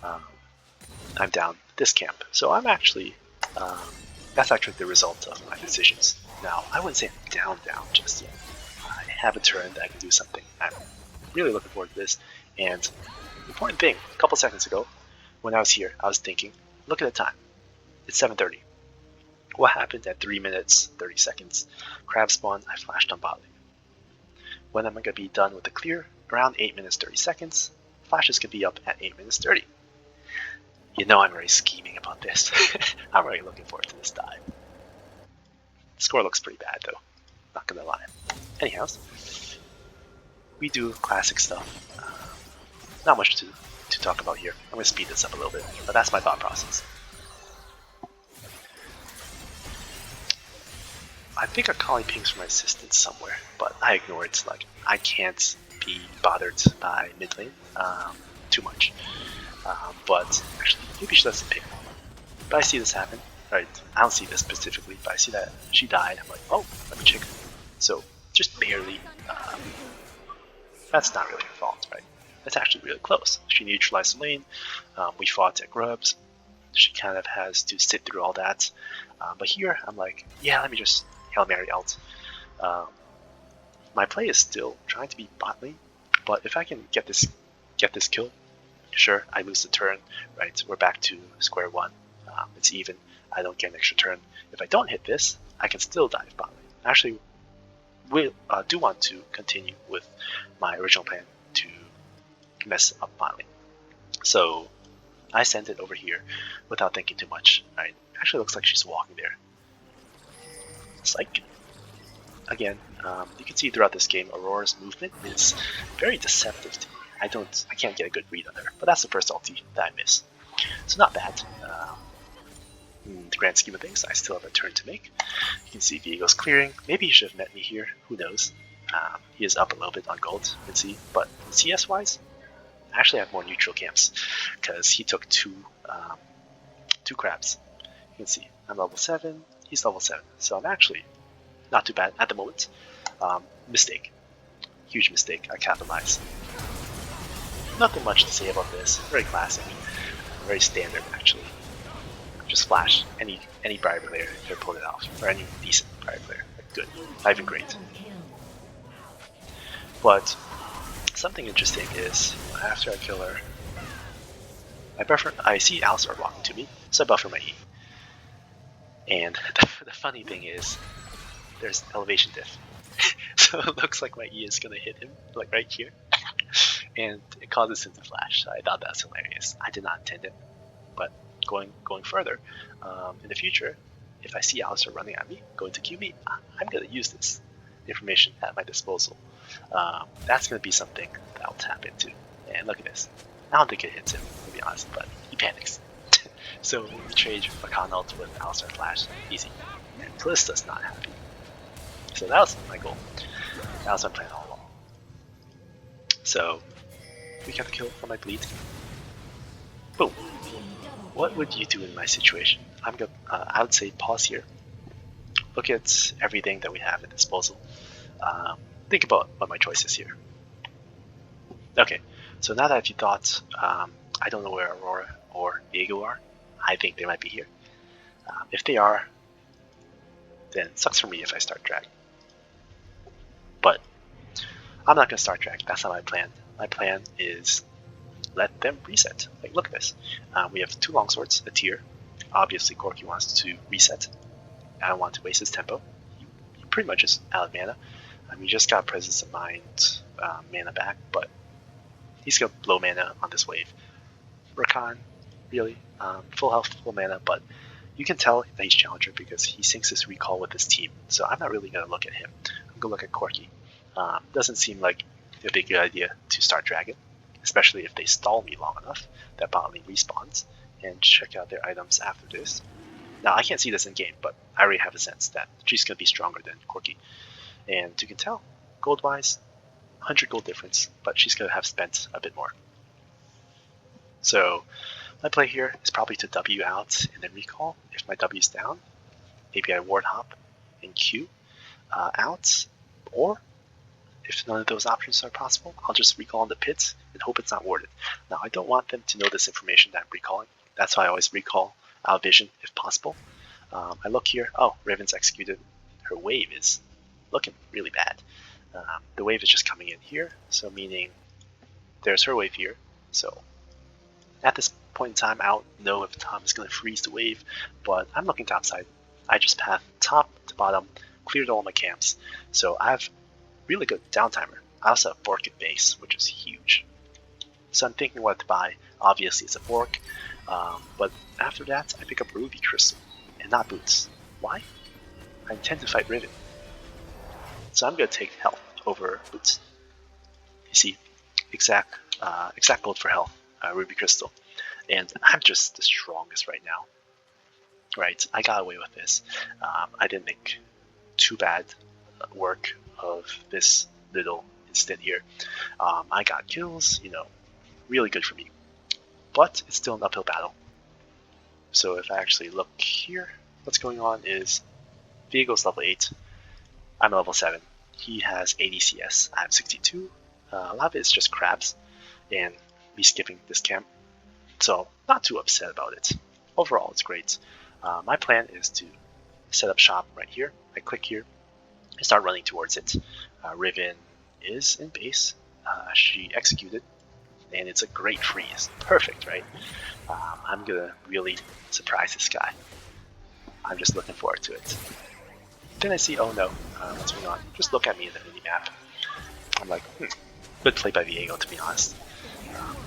I'm down this camp. So I'm actually, that's actually the result of my decisions. Now, I wouldn't say I'm down just yet. I have a turn that I can do something. I'm really looking forward to this. And the important thing, a couple seconds ago, when I was here, I was thinking, look at the time. It's 7:30. What happened at 3 minutes, 30 seconds? Crab spawn, I flashed on bot lane. When am I going to be done with the clear? Around 8 minutes, 30 seconds. Flashes could be up at 8 minutes, 30. You know I'm already scheming about this. I'm already looking forward to this dive. The score looks pretty bad though, not gonna lie. Anyhow, we do classic stuff. Not much to talk about here. I'm gonna speed this up a little bit, but that's my thought process. I think a collie pings for my assistant somewhere, but I ignore it. Like, I can't be bothered by mid lane too much. But actually, maybe she doesn't ping. But I see this happen. Right? I don't see this specifically, but I see that she died. I'm like, oh, let me check. So just barely. That's not really her fault, right? That's actually really close. She neutralized the lane. We fought at Grubs. She kind of has to sit through all that. But here, I'm like, yeah, let me just Hail Mary out. My play is still trying to be bot lane, but if I can get this kill, sure, I lose the turn, right? We're back to square one. It's even. I don't get an extra turn. If I don't hit this, I can still dive bot lane. Actually, we do want to continue with my original plan to mess up bot lane. So I sent it over here without thinking too much. Right? Actually, looks like she's walking there. Psych. Again, you can see throughout this game, Aurora's movement is very deceptive to me. I can't get a good read on her, but that's the first ulti that I miss. So not bad. In the grand scheme of things, I still have a turn to make. You can see Viego's clearing. Maybe he should have met me here. Who knows? He is up a little bit on gold, you can see. But CS-wise, I actually have more neutral camps because he took two crabs. You can see I'm level 7. He's level 7. So I'm actually not too bad at the moment. Mistake. Huge mistake. I capitalized. Nothing much to say about this. Very classic. Very standard, actually. Just flash. Any Briar player can pull it off. Or any decent Briar player. Good. Not even great. But something interesting is, after I kill her, I see Alistar walking to me, so I buffer my E. And the funny thing is, there's elevation diff. So it looks like my E is gonna hit him, like right here. And it causes him to flash. So I thought that's hilarious. I did not intend it. But going further, in the future, if I see Alistar running at me, going to Q me, I'm gonna use this information at my disposal. That's going to be something that I'll tap into. And look at this. I don't think it hits him, to be honest, but he panics. So we trade Rakan ult with Alistar Flash, easy. And Callista's not happy. So that was my goal. That was my plan all along. So we got the kill from my bleed. Boom. What would you do in my situation? I would say pause here. Look at everything that we have at disposal. Think about what my choice is here. Okay, so now that you thought, I don't know where Aurora or Viego are, I think they might be here. If they are, then it sucks for me if I start drag. But I'm not going to start drag. That's not my plan. My plan is let them reset. Like, look at this. We have 2 longswords, a tier. Obviously, Corki wants to reset. I don't want to waste his tempo. He pretty much is out of mana. We just got Presence of Mind mana back, but he's going to blow mana on this wave. Rakan, really, full health, full mana, but you can tell that he's Challenger because he syncs his recall with his team. So I'm not really going to look at him. I'm going to look at Corki. Doesn't seem like a big good idea to start Dragon, especially if they stall me long enough that bot lane respawns and check out their items after this. Now, I can't see this in game, but I already have a sense that she's going to be stronger than Corki. And you can tell, gold-wise, 100 gold difference, but she's going to have spent a bit more. So my play here is probably to W out and then recall. If my W is down, maybe I ward hop and Q out, or if none of those options are possible, I'll just recall in the pit and hope it's not warded. Now, I don't want them to know this information that I'm recalling. That's why I always recall Elo Vision if possible. I look here. Oh, Riven's executed. Her wave is looking really bad. The wave is just coming in here, so meaning there's her wave here. So at this point in time, I don't know if Tom is going to freeze the wave, but I'm looking topside. I just path top to bottom, cleared all my camps. So I have really good downtimer. I also have BORK at base, which is huge. So I'm thinking what to buy. Obviously, it's a BORK, but after that, I pick up Ruby Crystal and not Boots. Why? I intend to fight Riven. So I'm going to take health over Boots. You see, exact gold for health, Ruby Crystal. And I'm just the strongest right now. Right, I got away with this. I didn't make too bad work of this little instant here. I got kills, really good for me. But it's still an uphill battle. So if I actually look here, what's going on is Viego's level 8. I'm level 7. He has 80 CS. I have 62. A lot of it is just crabs and me skipping this camp. So not too upset about it. Overall, it's great. My plan is to set up shop right here. I click here. I start running towards it. Riven is in base. She executed. And it's a great freeze. Perfect, right? I'm going to really surprise this guy. I'm just looking forward to it. Then I see, oh no, what's going on? Just look at me in the minimap. I'm like, good play by Viego, to be honest.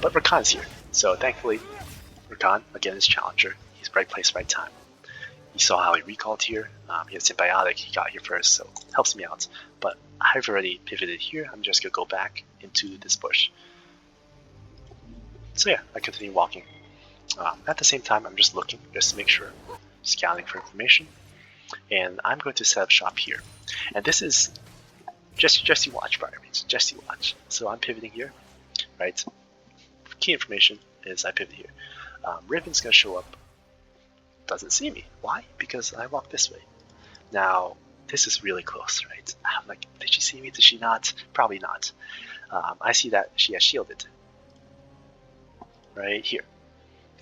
But Rakan's here. So thankfully, Rakan, again, is Challenger. He's right place, right time. You saw how he recalled here. He had Symbiotic, he got here first, so helps me out. But I've already pivoted here. I'm just going to go back into this bush. So yeah, I continue walking. At the same time, I'm just looking, just to make sure, scouting for information. And I'm going to set up shop here. And this is just you watch, Briar means just you watch. So I'm pivoting here, right? Key information is I pivot here. Riven's going to show up. Doesn't see me. Why? Because I walk this way. Now, this is really close, right? I'm like, did she see me? Did she not? Probably not. I see that she has shielded. Right here.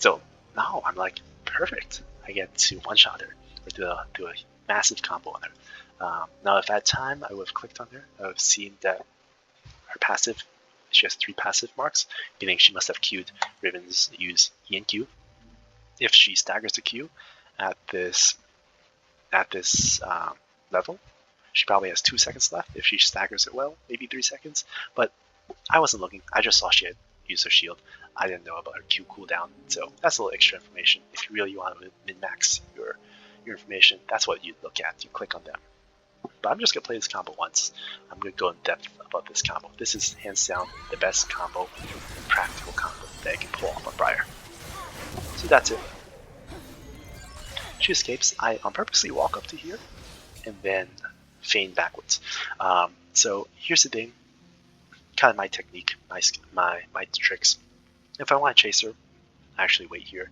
So now I'm like, perfect. I get to one-shot her, or do a massive combo on her. Now if at time I would have clicked on her, I would have seen that her passive, she has 3 passive marks, meaning she must have queued Riven's use E and Q. If she staggers the Q at this level, she probably has 2 seconds left. If she staggers it well, maybe 3 seconds. But I wasn't looking. I just saw she had used her shield. I didn't know about her Q cooldown. So that's a little extra information. If you really want to min-max your information, that's what you'd look at. You click on them. But I'm just going to play this combo once. I'm going to go in depth about this combo. This is hands down the best combo, practical combo that I can pull off on Briar. So that's it. She escapes. I purposely walk up to here and then feign backwards. So here's the thing, kind of my technique, my tricks. If I want to chase her, I actually wait here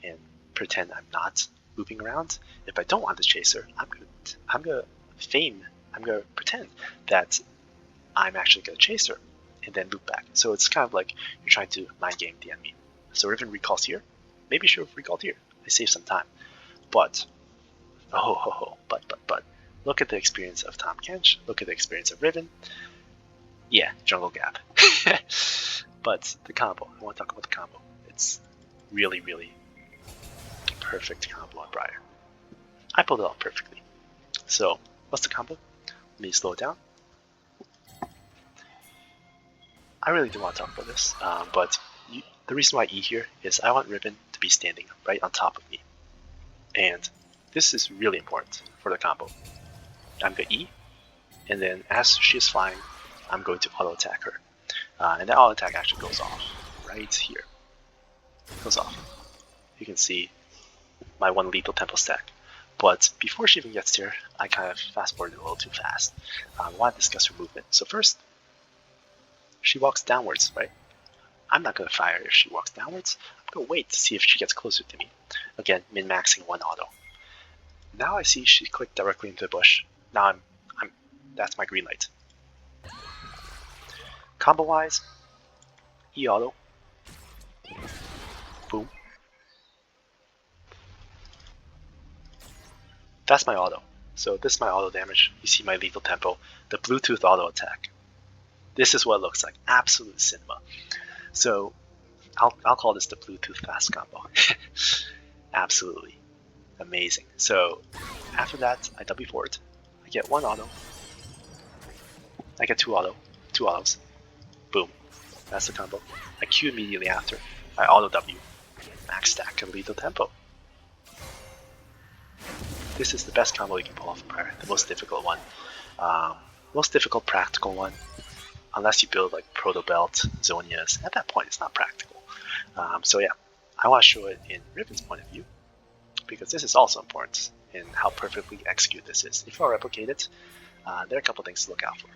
and pretend I'm not looping around. If I don't want to chase her, I'm gonna feign. I'm gonna pretend that I'm actually gonna chase her and then loop back. So it's kind of like you're trying to mind game the enemy. So Riven recalls here. Maybe she should have recalled here. I saved some time. But but look at the experience of Tahm Kench. Look at the experience of Riven. Yeah, jungle gap. But the combo. I want to talk about the combo. It's really, really perfect combo on Briar. I pulled it off perfectly. So what's the combo? Let me slow it down. I really do want to talk about this, but the reason why I E here is I want Riven to be standing right on top of me. And this is really important for the combo. I'm going to E, and then as she is flying, I'm going to auto attack her. And that auto attack actually goes off right here. It goes off. You can see my one lethal tempo stack. But before she even gets here, I kind of fast forwarded a little too fast. I want to discuss her movement. So first, she walks downwards, right? I'm not going to fire if she walks downwards. I'm going to wait to see if she gets closer to me. Again, min-maxing one auto. Now I see she clicked directly into the bush. Now that's my green light. Combo wise, E auto. Boom. That's my auto. So this is my auto damage. You see my lethal tempo, the Bluetooth auto attack. This is what it looks like. Absolute cinema. So I'll call this the Bluetooth fast combo. Absolutely amazing. So after that, I W forward. I get one auto. I get two autos. Boom. That's the combo. I Q immediately after. I auto W. Max stack and lethal tempo. This is the best combo you can pull off in Briar. The most difficult one. Most difficult practical one. Unless you build like Proto Belt, Zonias. At that point, it's not practical. So yeah, I want to show it in Riven's point of view, because this is also important in how perfectly execute this is. If you want to replicate it, there are a couple things to look out for.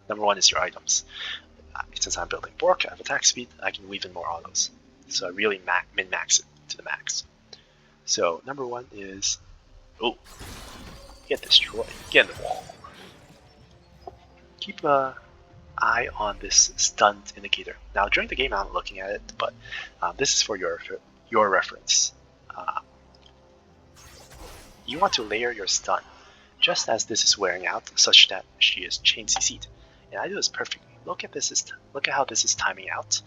Number one is your items. Since I'm building BORK, I have attack speed, I can weave in more autos. So I really min-max it to the max. So number one is, oh, get destroyed, get in the wall. Keep an eye on this stunned indicator. Now during the game I'm not looking at it, but this is for your reference. You want to layer your stun just as this is wearing out, such that she is chain CC'd. And I do this perfectly. Look at this. Look at how this is timing out,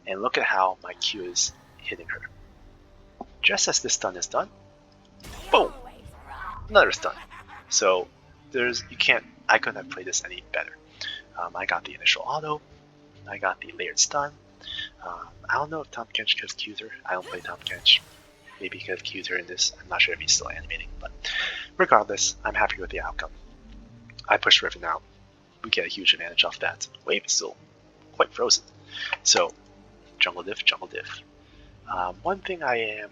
and look at how my Q is hitting her. Just as this stun is done, boom, another stun. So I couldn't have played this any better. I got the initial auto, I got the layered stun. I don't know if Tahm Kench could have Q'd her. I don't play Tahm Kench. Maybe he could have Q'd her in this. I'm not sure if he's still animating, but regardless, I'm happy with the outcome. I pushed Riven out. We get a huge advantage off that. Wave is still quite frozen. So, jungle diff. One thing I am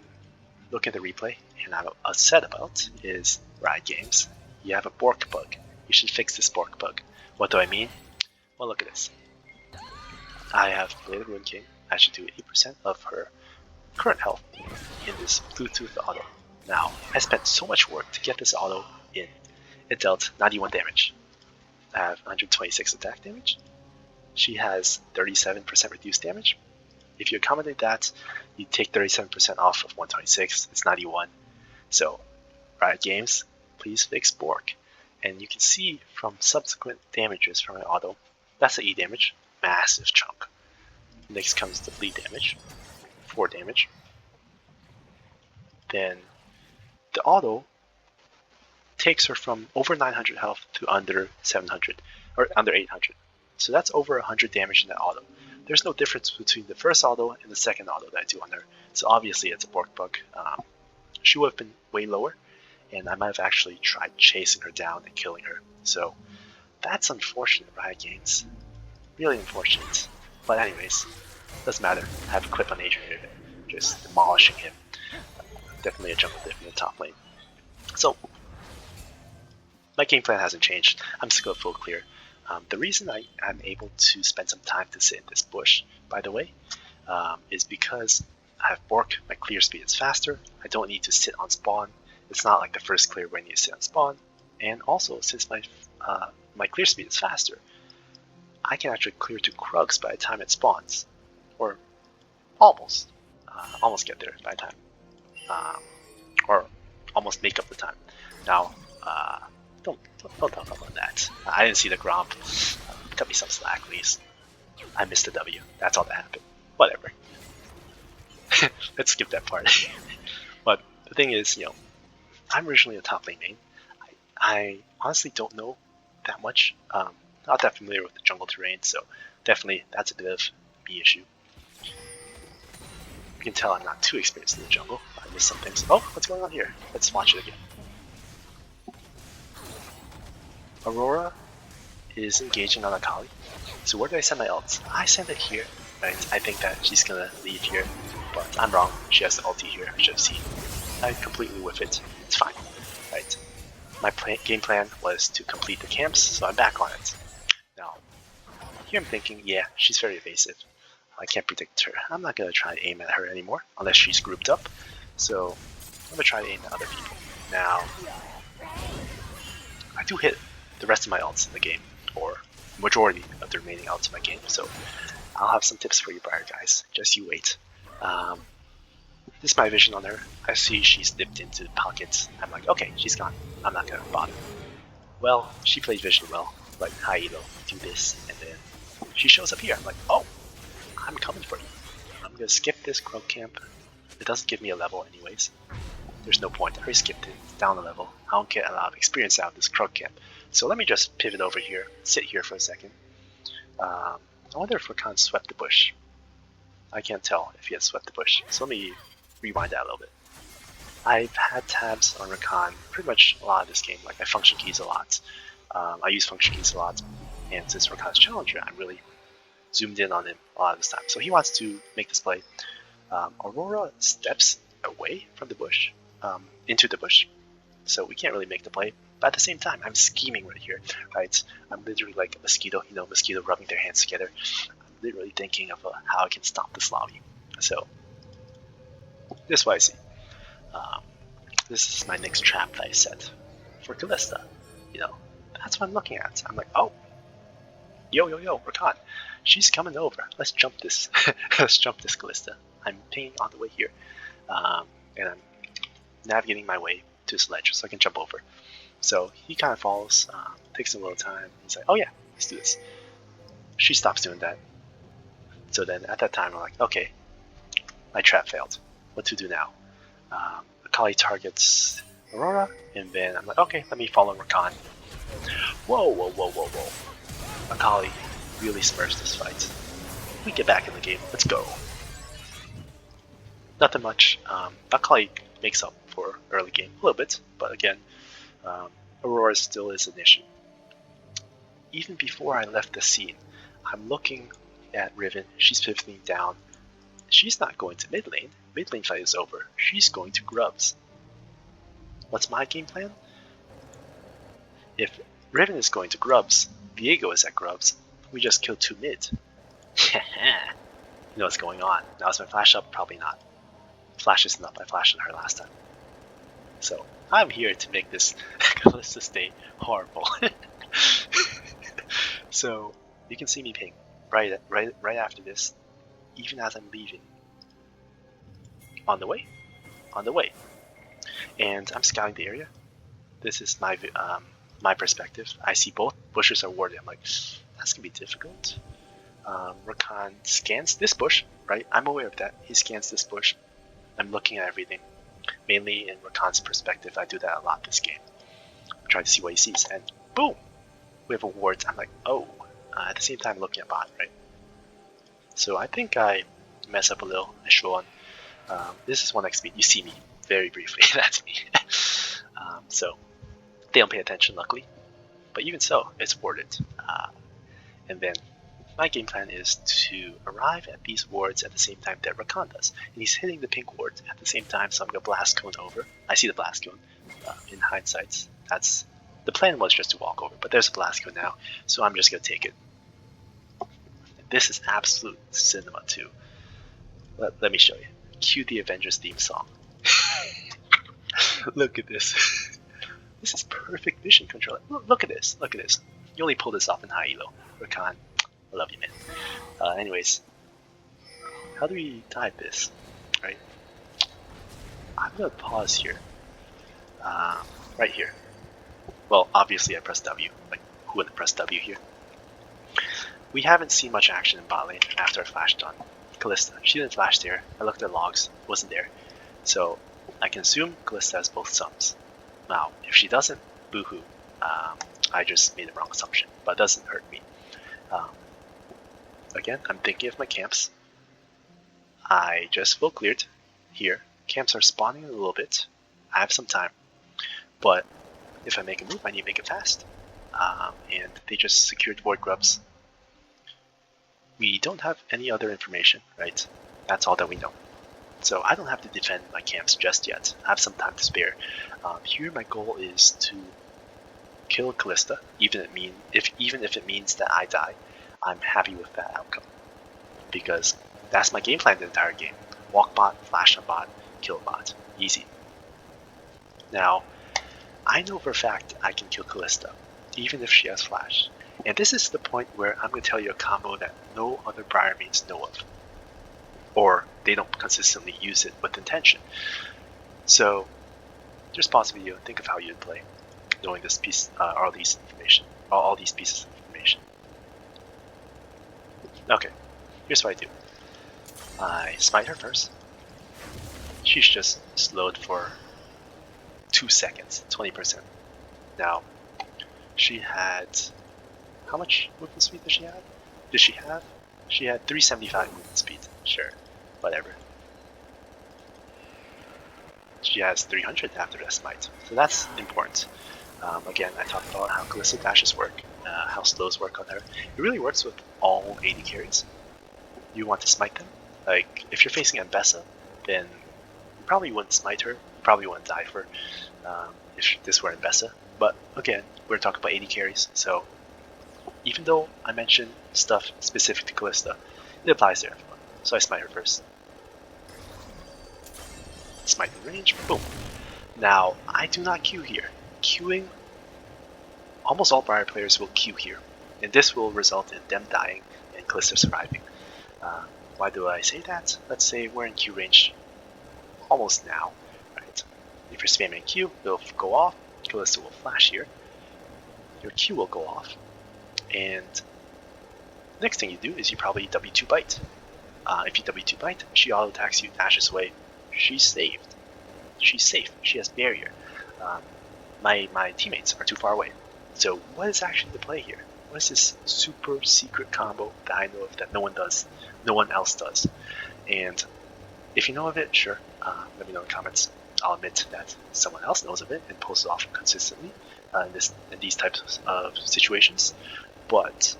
looking at the replay and I'm upset about is Riot Games. You have a BORK bug. You should fix this BORK bug. What do I mean? Well, look at this. I have played Rune King. I should do 8% of her current health in this Bluetooth auto. Now, I spent so much work to get this auto in. It dealt 91 damage. I have 126 attack damage. She has 37% reduced damage. If you accommodate that, you take 37% off of 126. It's 91. So, Riot Games, please fix BORK. And you can see from subsequent damages from my auto, that's the E damage, massive chunk. Next comes the bleed damage, 4 damage. Then the auto takes her from over 900 health to under 700, or under 800. So that's over 100 damage in that auto. There's no difference between the first auto and the second auto that I do on her. So obviously it's a BORK bug. She would have been way lower and I might have actually tried chasing her down and killing her. So that's unfortunate, Riot Games. Really unfortunate. But anyways, doesn't matter. I have a clip on Adrian Riven, just demolishing him. Definitely a jungle diff in the top lane. So my game plan hasn't changed. I'm still full clear. The reason I'm able to spend some time to sit in this bush, by the way, is because I have BORK, my clear speed is faster, I don't need to sit on spawn, it's not like the first clear when you sit on spawn, and also since my clear speed is faster, I can actually clear to Grubs by the time it spawns, or almost get there by the time, or almost make up the time. Now, don't talk about that. I didn't see the Gromp. Cut me some slack, please. I missed the W. That's all that happened. Whatever. Let's skip that part. But the thing is, I'm originally a top lane main. I honestly don't know that much. Not that familiar with the jungle terrain, so definitely that's a bit of me issue. You can tell I'm not too experienced in the jungle. I missed some things. Oh, what's going on here? Let's watch it again. Aurora is engaging on Akali. So where do I send my ults? I send it here, right? I think that she's gonna leave here, but I'm wrong. She has the ulti here. I should have seen. I completely whiff it. It's fine, right? My game plan was to complete the camps, so I'm back on it. Now, here I'm thinking, yeah, she's very evasive. I can't predict her. I'm not gonna try to aim at her anymore unless she's grouped up. So I'm gonna try to aim at other people. Now, I do hit the rest of my ults in the game, or majority of the remaining ults in my game, so I'll have some tips for you, Briar guys. Just you wait. This is my vision on her. I see she's dipped into pockets. I'm like, okay, she's gone. I'm not gonna bother. Well, she played vision well. Like, hi Elo, do this, and then she shows up here. I'm like, oh, I'm coming for you. I'm gonna skip this Croak camp. It doesn't give me a level anyways. There's no point. I already skipped it. It's down a level. I don't get a lot of experience out of this Croak camp. So let me just pivot over here, sit here for a second. I wonder if Rakan swept the bush. I can't tell if he has swept the bush. So let me rewind that a little bit. I've had tabs on Rakan pretty much a lot of this game. Like I function keys a lot. I use function keys a lot. And since Rakan's challenger, I'm really zoomed in on him a lot of this time. So he wants to make this play. Aurora steps away from the bush, into the bush. So we can't really make the play. But at the same time, I'm scheming right here, right? I'm literally like a mosquito, mosquito rubbing their hands together. I'm literally thinking of how I can stop this lobby. So, this is what I see. This is my next trap that I set for Kalista. That's what I'm looking at. I'm like, oh, yo, Rakan, she's coming over. Let's jump this. Let's jump this Kalista. I'm pinging on the way here, and I'm navigating my way to this ledge so I can jump over. So he kind of follows, takes a little time. He's like, oh yeah, let's do this. She stops doing that. So then at that time, I'm like, okay, my trap failed. What to do now? Akali targets Aurora, and then I'm like, okay, let me follow Rakan. Whoa. Akali really smurfs this fight. We get back in the game. Let's go. Nothing much. Akali makes up for early game a little bit, but again, Aurora still is an issue. Even before I left the scene, I'm looking at Riven. She's pivoting down. She's not going to mid lane. Mid lane fight is over. She's going to Grubs. What's my game plan? If Riven is going to Grubs, Viego is at Grubs, we just kill 2 mid. You know what's going on. Now is my flash up? Probably not. Flash isn't up. I flashed on her last time. So I'm here to make this Kalista stay horrible. So you can see me ping right after this, even as I'm leaving. On the way, and I'm scouting the area. This is my my perspective. I see both bushes are warded. I'm like, that's gonna be difficult. Rakan scans this bush, right? I'm aware of that. He scans this bush. I'm looking at everything. Mainly in Rakan's perspective, I do that a lot this game. I'm trying to see what he sees, and boom! We have a ward. I'm like, oh. At the same time, looking at bot, right? So I think I mess up a little. I show on. This is 1xp. You see me very briefly. That's me. so they don't pay attention, luckily. But even so, it's worth it. And then my game plan is to arrive at these wards at the same time that Rakan does. And he's hitting the pink ward at the same time, so I'm going to blast cone over. I see the blast cone in hindsight. The plan was just to walk over, but there's a blast cone now, so I'm just going to take it. This is absolute cinema too. Let me show you. Cue the Avengers theme song. Look at this. This is perfect vision control. Look at this. Look at this. You only pull this off in high elo. Rakan, I love you, man. Anyways, how do we type this? Right. I'm gonna pause here. Right here. Well, obviously I pressed W. Like, who wouldn't press W here? We haven't seen much action in bot lane after I flashed on Kalista. She didn't flash there. I looked at logs, wasn't there. So I can assume Kalista has both sums. Now, if she doesn't, boohoo. I just made the wrong assumption, but it doesn't hurt me. Again, I'm thinking of my camps. I just full cleared here. Camps are spawning a little bit. I have some time, but if I make a move, I need to make it fast. And they just secured ward grubs. We don't have any other information, right? That's all that we know. So I don't have to defend my camps just yet. I have some time to spare. Here my goal is to kill Kalista, even if it means that I die. I'm happy with that outcome, because that's my game plan the entire game. Walk bot, flash on bot, kill bot. Easy. Now, I know for a fact I can kill Kalista, even if she has flash. And this is the point where I'm going to tell you a combo that no other Briar mains know of. Or they don't consistently use it with intention. So, just pause the video, think of how you'd play, knowing this piece, all these pieces of information. Okay, here's what I do. I smite her first. She's just slowed for 2 seconds, 20%. Now, she had, how much movement speed did she have? She had 375 movement speed. Sure, whatever. She has 300 after that smite, so that's important. Again, I talked about how Kalista dashes work, how slows work on her. It really works with all AD carries. You want to smite them. Like, if you're facing Ambessa, then you probably wouldn't smite her, you probably wouldn't die for if this were Ambessa. But again, we're talking about AD carries, so even though I mentioned stuff specific to Kalista, it applies to everyone. So I smite her first. Smite in range, boom. Now, I do not Q here. Queuing, almost all Briar players will Q here, and this will result in them dying and Kalista surviving. Why do I say that? Let's say we're in Q range almost now, right? If you're spamming Q, it'll go off, Kalista will flash here, your Q will go off, and next thing you do is you probably W2 bite. If you W2 bite, she auto attacks you, dashes away, she's saved. She's safe, she has barrier. My teammates are too far away. So what is actually the play here? What is this super secret combo that I know of that no one else does? And if you know of it, sure, let me know in the comments. I'll admit that someone else knows of it and posts it off consistently in these types of situations. But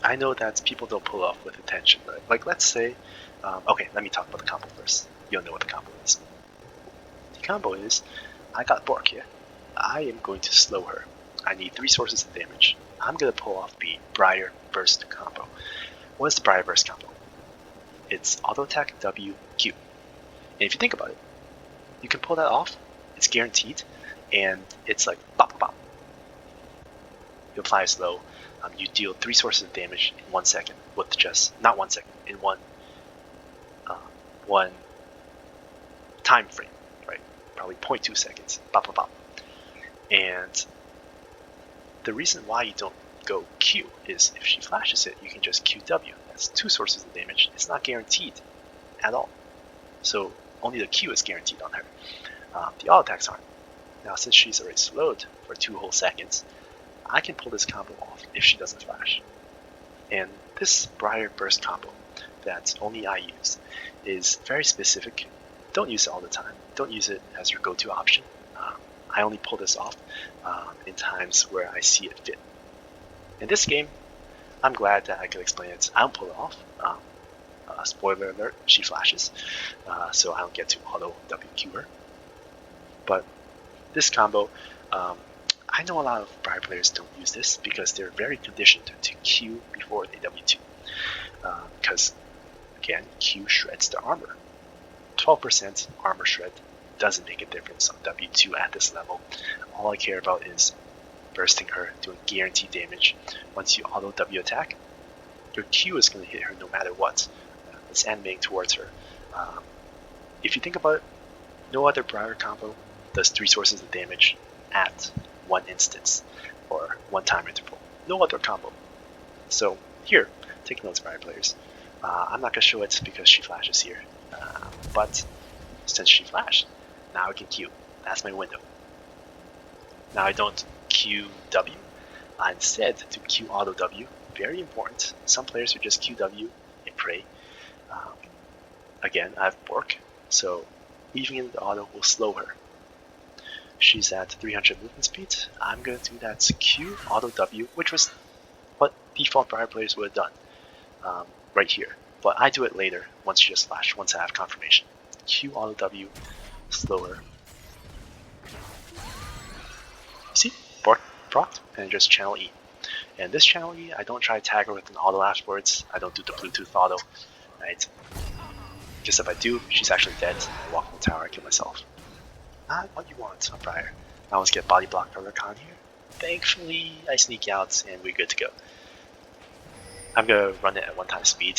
I know that people don't pull off with intention. Right? Like, let's say, okay, let me talk about the combo first. You'll know what the combo is. The combo is, I got BORK here. I am going to slow her. I need 3 sources of damage. I'm going to pull off the Briar Burst combo. What is the Briar Burst combo? It's auto attack W Q. And if you think about it, you can pull that off. It's guaranteed, and it's like bop bop bop. You apply a slow. You deal 3 sources of damage in 1 second with just not 1 second, in one time frame, right? Probably 0.2 seconds. Bop bop bop. And the reason why you don't go Q is if she flashes it, you can just QW. That's 2 sources of damage. It's not guaranteed at all. So only the Q is guaranteed on her. The auto attacks aren't. Now, since she's already slowed for 2 whole seconds, I can pull this combo off if she doesn't flash. And this Briar Burst combo that only I use is very specific. Don't use it all the time. Don't use it as your go-to option. I only pull this off in times where I see it fit. In this game, I'm glad that I could explain it. I don't pull it off. Spoiler alert, she flashes, so I don't get to auto WQ her. But this combo, I know a lot of Briar players don't use this because they're very conditioned to Q before they W2. Because, again, Q shreds the armor. 12% armor shred doesn't make a difference on W2 at this level. All I care about is bursting her, doing guaranteed damage. Once you auto W attack, your Q is going to hit her no matter what. It's animating towards her. If you think about it, no other Briar combo does 3 sources of damage at one instance or one time interval. No other combo. So here, take notes, Briar players. I'm not going to show it because she flashes here. But since she flashed, now I can Q. That's my window. Now I don't Q W. I instead do Q auto W. Very important. Some players who just Q W and pray. Again, I have BORK, so leaving in the auto will slow her. She's at 300 movement speed. I'm going to do that Q auto W, which was what default Briar players would have done right here. But I do it later, once she just flashed, once I have confirmation. Q auto W, slower. See, BORK proc, and just channel E. And this channel E, I don't try to tag her with an auto afterwards. I don't do the Bluetooth auto, right? Because if I do, she's actually dead. I walk in the tower, I kill myself. Not what you want on Briar. I always get body blocked by Rakan here. Thankfully, I sneak out and we're good to go. I'm going to run it at 1x speed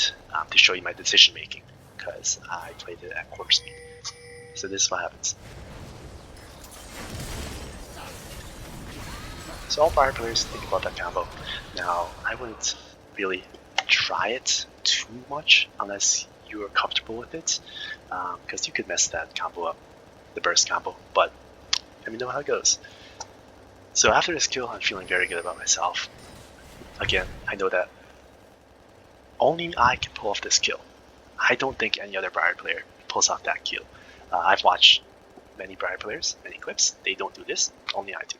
to show you my decision making, because I played it at quarter speed. So this is what happens. So all Briar players think about that combo. Now, I wouldn't really try it too much unless you are comfortable with it, because you could mess that combo up, the burst combo, but let me know how it goes. So after this kill, I'm feeling very good about myself. Again, I know that only I can pull off this kill. I don't think any other Briar player pulls off that kill. I've watched many Briar players, many clips. They don't do this. Only I do.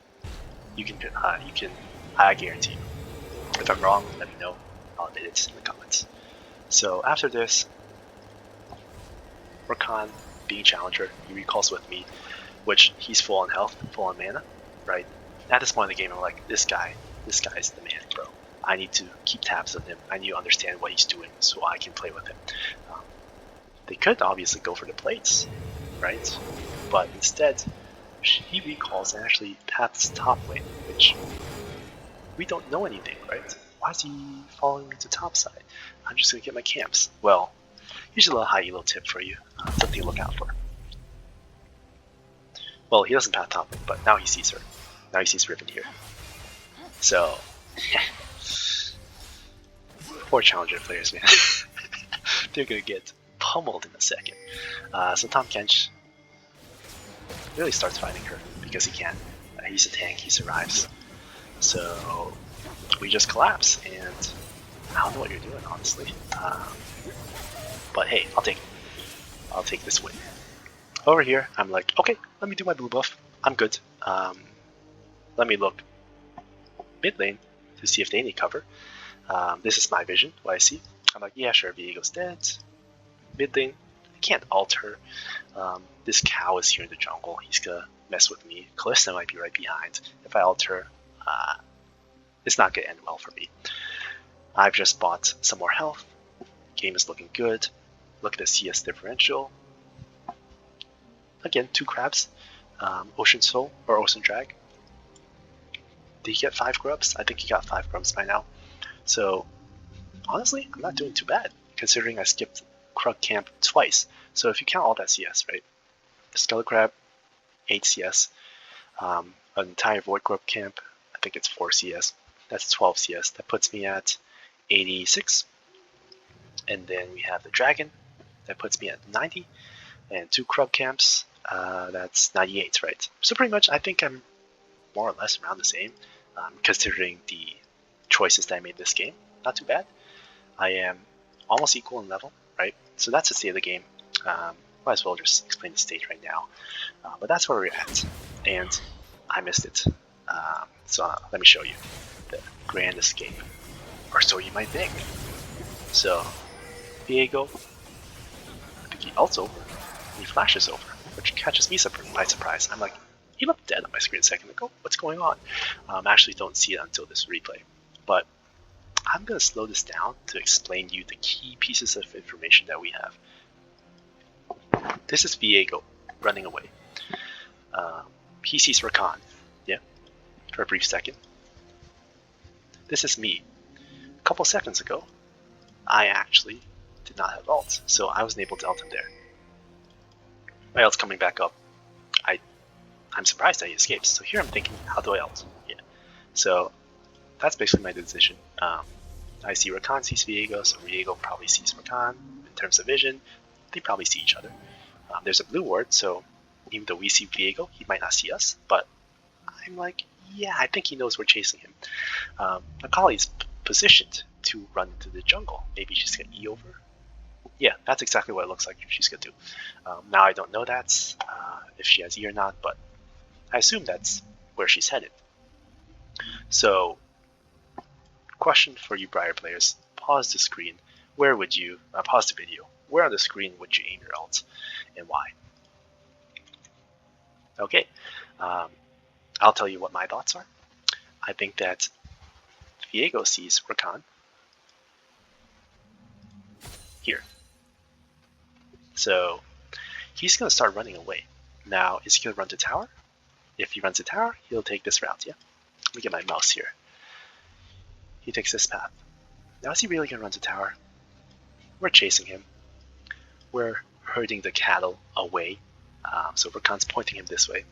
You can. I guarantee you. If I'm wrong, let me know. I'll admit it in the comments. So after this, Rakan being challenger, he recalls with me, which he's full on health, full on mana, right? At this point in the game, I'm like, this guy's the man, bro. I need to keep tabs on him. I need to understand what he's doing so I can play with him. They could obviously go for the plates, right? But instead, he recalls and actually paths top lane, which we don't know anything, right? Why is he following me to top side? I'm just gonna get my camps. Well, here's a little high elo tip for you. Something to look out for. Well, he doesn't path top lane, but now he sees her. Now he sees Riven here. So, poor challenger players, man. They're gonna get pummeled in a second. So Tahm Kench really starts fighting her because he can. He's a tank, he survives. So we just collapse, and I don't know what you're doing, honestly. But hey, I'll take it. I'll take this win. Over here, I'm like, okay, let me do my blue buff. I'm good. Let me look mid lane to see if they need cover. This is my vision, what I see. I'm like, yeah, sure, Viego's dead. Mid lane, I can't alter. This cow is here in the jungle. He's gonna mess with me. Kalista might be right behind. If I alter, it's not gonna end well for me. I've just bought some more health. Game is looking good. Look at the CS differential. Again, 2 crabs. Ocean Soul or Ocean Drag. Did he get 5 grubs? I think he got 5 grubs by now. So honestly, I'm not doing too bad considering I skipped Krug Camp twice. So if you count all that CS, right? Skelly Crab, 8 CS. An entire Void Grub Camp, I think it's 4 CS. That's 12 CS. That puts me at 86. And then we have the Dragon. That puts me at 90. And 2 Krug Camps. That's 98, right? So pretty much, I think I'm more or less around the same, considering the choices that I made this game. Not too bad. I am almost equal in level, right? So that's the state of the game. Might as well just explain the state right now. But that's where we're at. And I missed it. So let me show you the grand escape, or so you might think. So Viego, I think he ults over, and he flashes over, which catches me by surprise. I'm like, he looked dead on my screen a second ago. What's going on? I actually don't see it until this replay, but I'm going to slow this down to explain to you the key pieces of information that we have. This is Viego running away. He sees Rakan, yeah, for a brief second. This is me. A couple seconds ago, I actually did not have ult, so I wasn't able to ult him there. My ult's coming back up. I'm surprised that he escapes. So here I'm thinking, how do I ult? Yeah. So that's basically my decision. I see Rakan sees Viego, so Viego probably sees Rakan. In terms of vision, they probably see each other. There's a blue ward, so even though we see Viego, he might not see us, but I'm like, yeah, I think he knows we're chasing him. Akali's positioned to run into the jungle. Maybe she's gonna E over. Yeah, that's exactly what it looks like she's gonna do. Now I don't know that, if she has E or not, but I assume that's where she's headed. So, question for you Briar players, pause the screen. Where would you, pause the video, where on the screen would you aim your ult, and why? Okay, I'll tell you what my thoughts are. I think that Viego sees Rakan here. So he's going to start running away. Now, is he going to run to tower? If he runs to tower, he'll take this route, yeah? Let me get my mouse here. He takes this path. Now, is he really going to run to tower? We're chasing him. We're herding the cattle away. So Rakan's pointing him this way.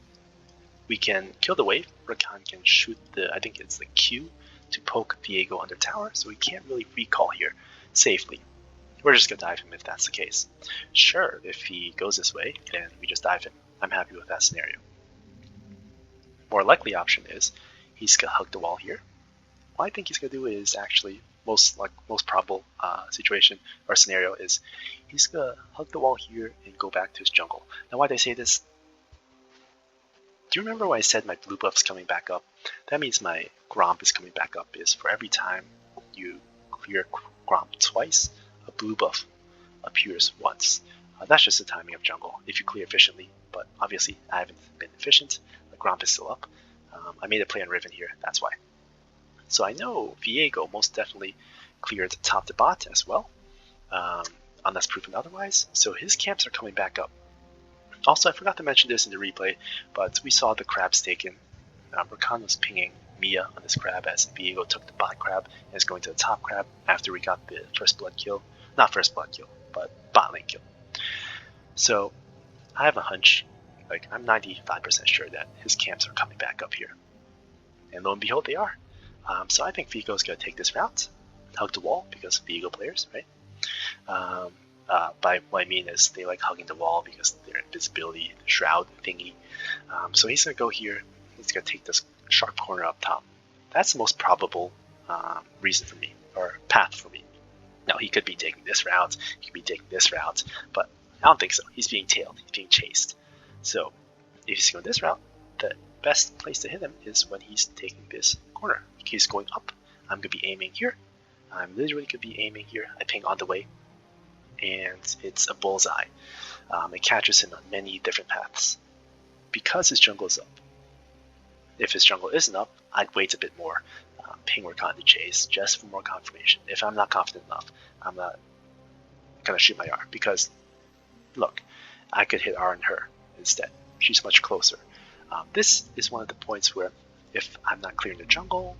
We can kill the wave. Rakan can shoot the, I think it's the Q, to poke Viego under tower, so we can't really recall here safely. We're just going to dive him if that's the case. Sure, if he goes this way, then we just dive him. I'm happy with that scenario. More likely option is he's going to hug the wall here. What I think he's going to do is actually most probable situation or scenario is he's going to hug the wall here and go back to his jungle. Now, why did I say this? Do you remember when I said my blue buff's coming back up? That means my Gromp is coming back up. Is for every time you clear Gromp twice, a blue buff appears once. That's just the timing of jungle if you clear efficiently, but obviously I haven't been efficient. The Gromp is still up. I made a play on Riven here, that's why. So I know Viego most definitely cleared top to bot as well, unless proven otherwise. So his camps are coming back up. Also, I forgot to mention this in the replay, but we saw the crabs taken. Rakan was pinging Mia on this crab as Viego took the bot crab and is going to the top crab after we got the first blood kill. Not first blood kill, but bot lane kill. So I have a hunch, like I'm 95% sure that his camps are coming back up here. And lo and behold, they are. So I think Viego's going to take this route, hug the wall, because Viego players, right? By what I mean is they like hugging the wall because their invisibility, the shroud thingy. So he's going to go here. He's going to take this sharp corner up top. That's the most probable reason for me, or path for me. Now, he could be taking this route, he could be taking this route, but I don't think so. He's being tailed, he's being chased. So if he's going this route, the best place to hit him is when he's taking this corner. If he's going up, I'm going to be aiming here. I'm literally going to be aiming here. I ping on the way, and it's a bullseye. It catches him on many different paths. Because his jungle is up. If his jungle isn't up, I'd wait a bit more. Ping Rakan to chase, just for more confirmation. If I'm not confident enough, I'm not going to shoot my R. Because, look, I could hit R on her instead. She's much closer. This is one of the points where if I'm not clearing the jungle,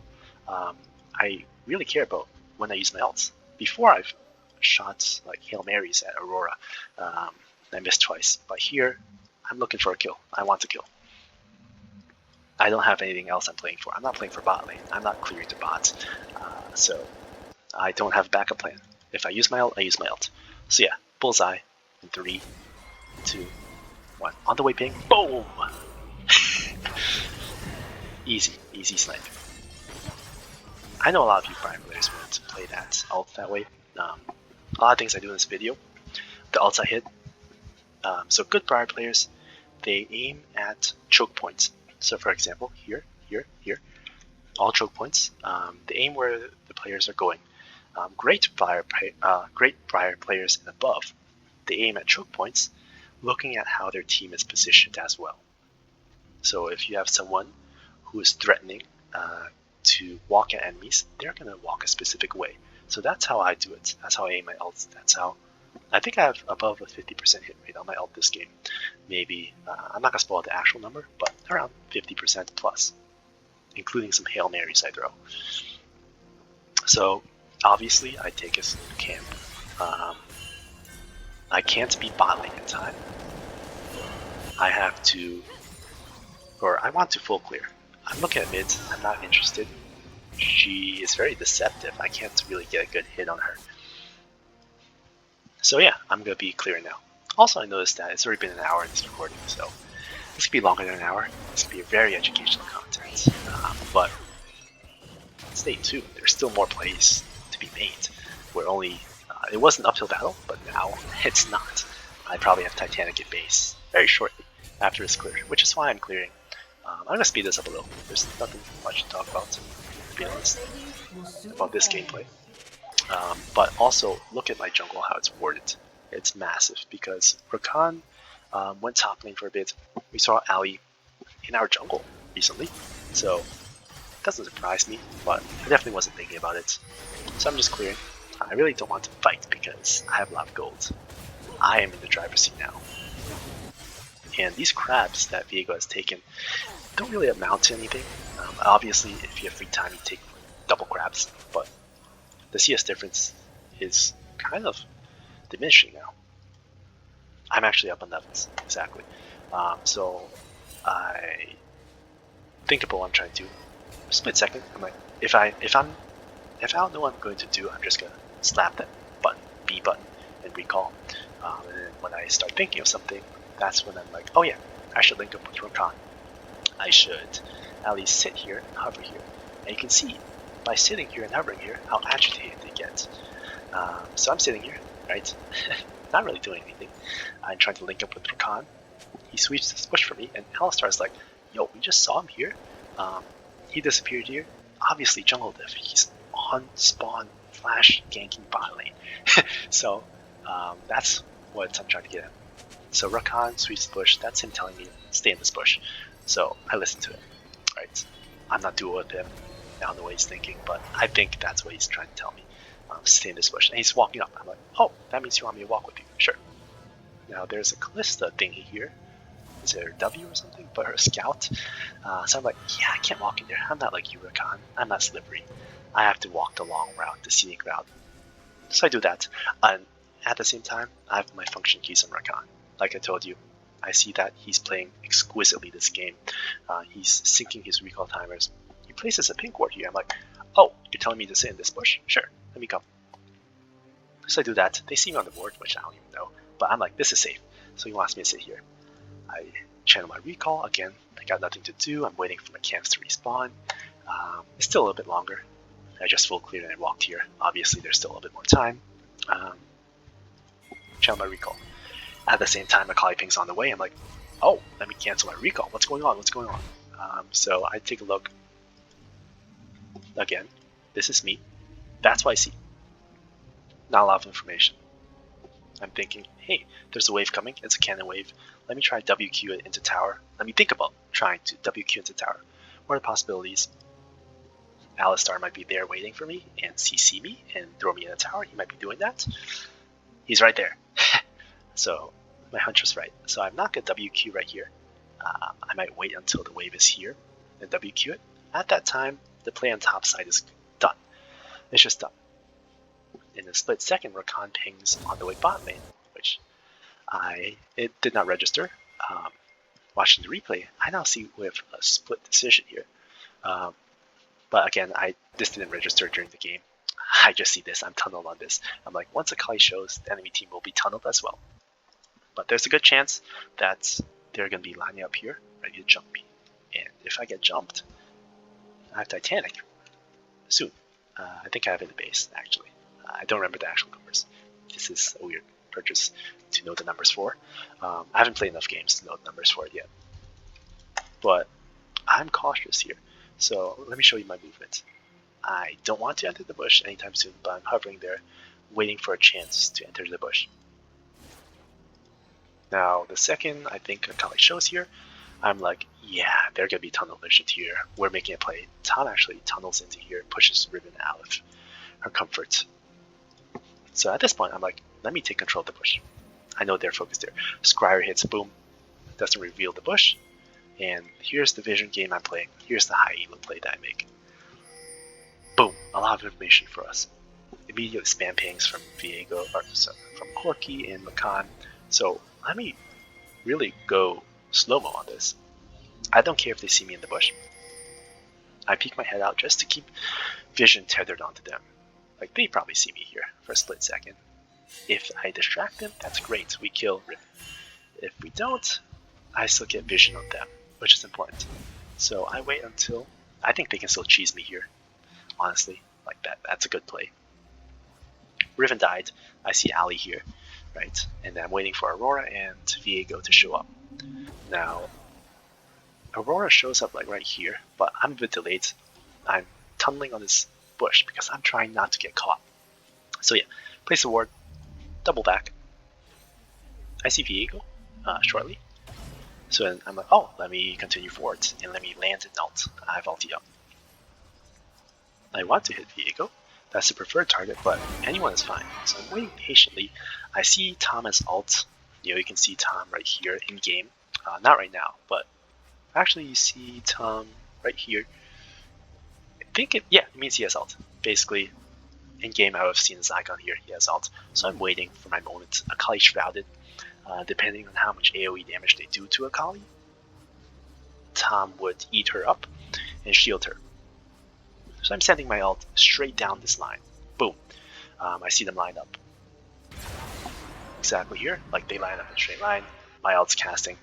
I really care about when I use my ults. Before I've shot like Hail Marys at Aurora. I missed twice. But here, I'm looking for a kill. I want to kill. I don't have anything else I'm playing for. I'm not playing for bot lane. I'm not clearing to bots. So I don't have a backup plan. If I use my ult, I use my ult. So yeah, bullseye in 3, 2, 1. On the way ping. Boom! Easy snipe. I know a lot of you Briar players want to play that ult that way. A lot of things I do in this video, the ults I hit. So good Briar players, they aim at choke points. So for example, here, all choke points. The aim where the players are going. Great Briar players and above, they aim at choke points, looking at how their team is positioned as well. So if you have someone who is threatening to walk at enemies, they're going to walk a specific way. So that's how I do it. That's how I aim my ults. That's how I think I have above a 50% hit rate on my ult this game. Maybe, I'm not going to spoil the actual number, but around 50% plus, including some Hail Marys I throw. So obviously I take a camp. I can't be bot lane in time. I have to, or I want to full clear. I'm looking at mids, I'm not interested. She is very deceptive. I can't really get a good hit on her. So yeah, I'm going to be clearing now. Also, I noticed that it's already been an hour in this recording, so this could be longer than an hour. This could be very educational content. But stay tuned, there's still more plays to be made. We're only, it wasn't uphill battle, but now it's not. I probably have Titanic at base very shortly after this clear, which is why I'm clearing. I'm going to speed this up a little. There's nothing much to talk about, to be honest, about this gameplay. But also, look at my jungle, how it's worded. It's massive, because Rakan went top lane for a bit. We saw Ali in our jungle recently, so it doesn't surprise me, but I definitely wasn't thinking about it. So I'm just clearing. I really don't want to fight, because I have a lot of gold. I am in the driver's seat now. And these crabs that Viego has taken don't really amount to anything. Obviously, if you have free time, you take double crabs, but the CS difference is kind of diminishing now. I'm actually up on levels, exactly. So I think about what I'm trying to do. A split second, I'm like, if I don't know what I'm going to do, I'm just gonna slap that button, B button, and recall. And then when I start thinking of something, that's when I'm like, oh yeah, I should link up with Rakan. I should at least sit here and hover here. And you can see, by sitting here and hovering here, how agitated they get. So I'm sitting here, right? Not really doing anything. I'm trying to link up with Rakan. He sweeps this bush for me, and Alistar's like, yo, we just saw him here. He disappeared here. Obviously jungle diff. He's on spawn flash ganking bot lane. So that's what I'm trying to get at. So Rakan sweeps the bush. That's him telling me, stay in this bush. So I listen to it, right? I'm not dual with him. I don't know what he's thinking, but I think that's what he's trying to tell me. Stay in this bush. And he's walking up. I'm like, oh, that means you want me to walk with you. Sure. Now there's a Callista thingy here. Is there a W or something? But her scout. So I'm like, yeah, I can't walk in there. I'm not like you, Rakan. I'm not slippery. I have to walk the long route, the scenic route. So I do that. And at the same time, I have my function keys on Rakan. Like I told you, I see that he's playing exquisitely this game. He's syncing his recall timers. He places a pink ward here. I'm like, oh, you're telling me to sit in this bush? Sure, let me come. So I do that. They see me on the board, which I don't even know. But I'm like, this is safe. So he wants me to sit here. I channel my recall. Again, I got nothing to do. I'm waiting for my camps to respawn. It's still a little bit longer. I just full cleared and I walked here. Obviously, there's still a little bit more time. Channel my recall. At the same time, Akali ping's on the way. I'm like, oh, let me cancel my recall. What's going on? What's going on? So I take a look. Again, this is me. That's what I see. Not a lot of information. I'm thinking, hey, there's a wave coming. It's a cannon wave. Let me try WQ it into tower. Let me think about trying to WQ into tower. What are the possibilities? Alistar might be there waiting for me and CC me and throw me in a tower. He might be doing that. He's right there. So my hunch was right. So I'm not going to WQ right here. I might wait until the wave is here and WQ it. At that time, the play on top side is done. It's just done. In a split second, Rakan pings on the way bot lane, which it did not register. Watching the replay, I now see we have a split decision here. But again, this didn't register during the game. I just see this. I'm tunneled on this. I'm like, once Akali shows, the enemy team will be tunneled as well. But there's a good chance that they're going to be lining up here, ready to jump me. And if I get jumped, I have Titanic soon. I think I have it in the base, actually. I don't remember the actual numbers. This is a weird purchase to know the numbers for. I haven't played enough games to know the numbers for it yet. But I'm cautious here. So let me show you my movement. I don't want to enter the bush anytime soon, but I'm hovering there, waiting for a chance to enter the bush. Now, the second I think Akali shows here, I'm like, yeah, they're going to be tunnel vision here. We're making a play. Tom actually tunnels into here, pushes Riven out of her comfort. So at this point, I'm like, let me take control of the bush. I know they're focused there. Scryer hits, boom, doesn't reveal the bush. And here's the vision game I'm playing. Here's the high elo play that I make. Boom, a lot of information for us. Immediate spam pings from Viego, or sorry, from Corky and Makan. So let me really go slow-mo on this. I don't care if they see me in the bush. I peek my head out just to keep vision tethered onto them. Like, they probably see me here for a split second. If I distract them, that's great. We kill Riven. If we don't, I still get vision on them, which is important. So I wait until... I think they can still cheese me here. Honestly, like that's a good play. Riven died. I see Ali here, right? And then I'm waiting for Aurora and Viego to show up. Now, Aurora shows up like right here, but I'm a bit delayed. I'm tunneling on this bush because I'm trying not to get caught. So yeah, place a ward, double back. I see Viego shortly. So then I'm like, oh, let me continue forward and let me land an ult. I have ulti up. I want to hit Viego. That's the preferred target, but anyone is fine. So I'm waiting patiently. I see Tom's ult. You can see Tom right here in game. Not right now, but actually you see Tom right here. I think it means he has ult. Basically, in game I would have seen this icon here. He has ult. So I'm waiting for my moment. Akali shrouded. Depending on how much AoE damage they do to Akali, Tom would eat her up and shield her. So I'm sending my ult straight down this line. Boom. I see them line up. Exactly here. Like, they line up in a straight line. My ult's casting.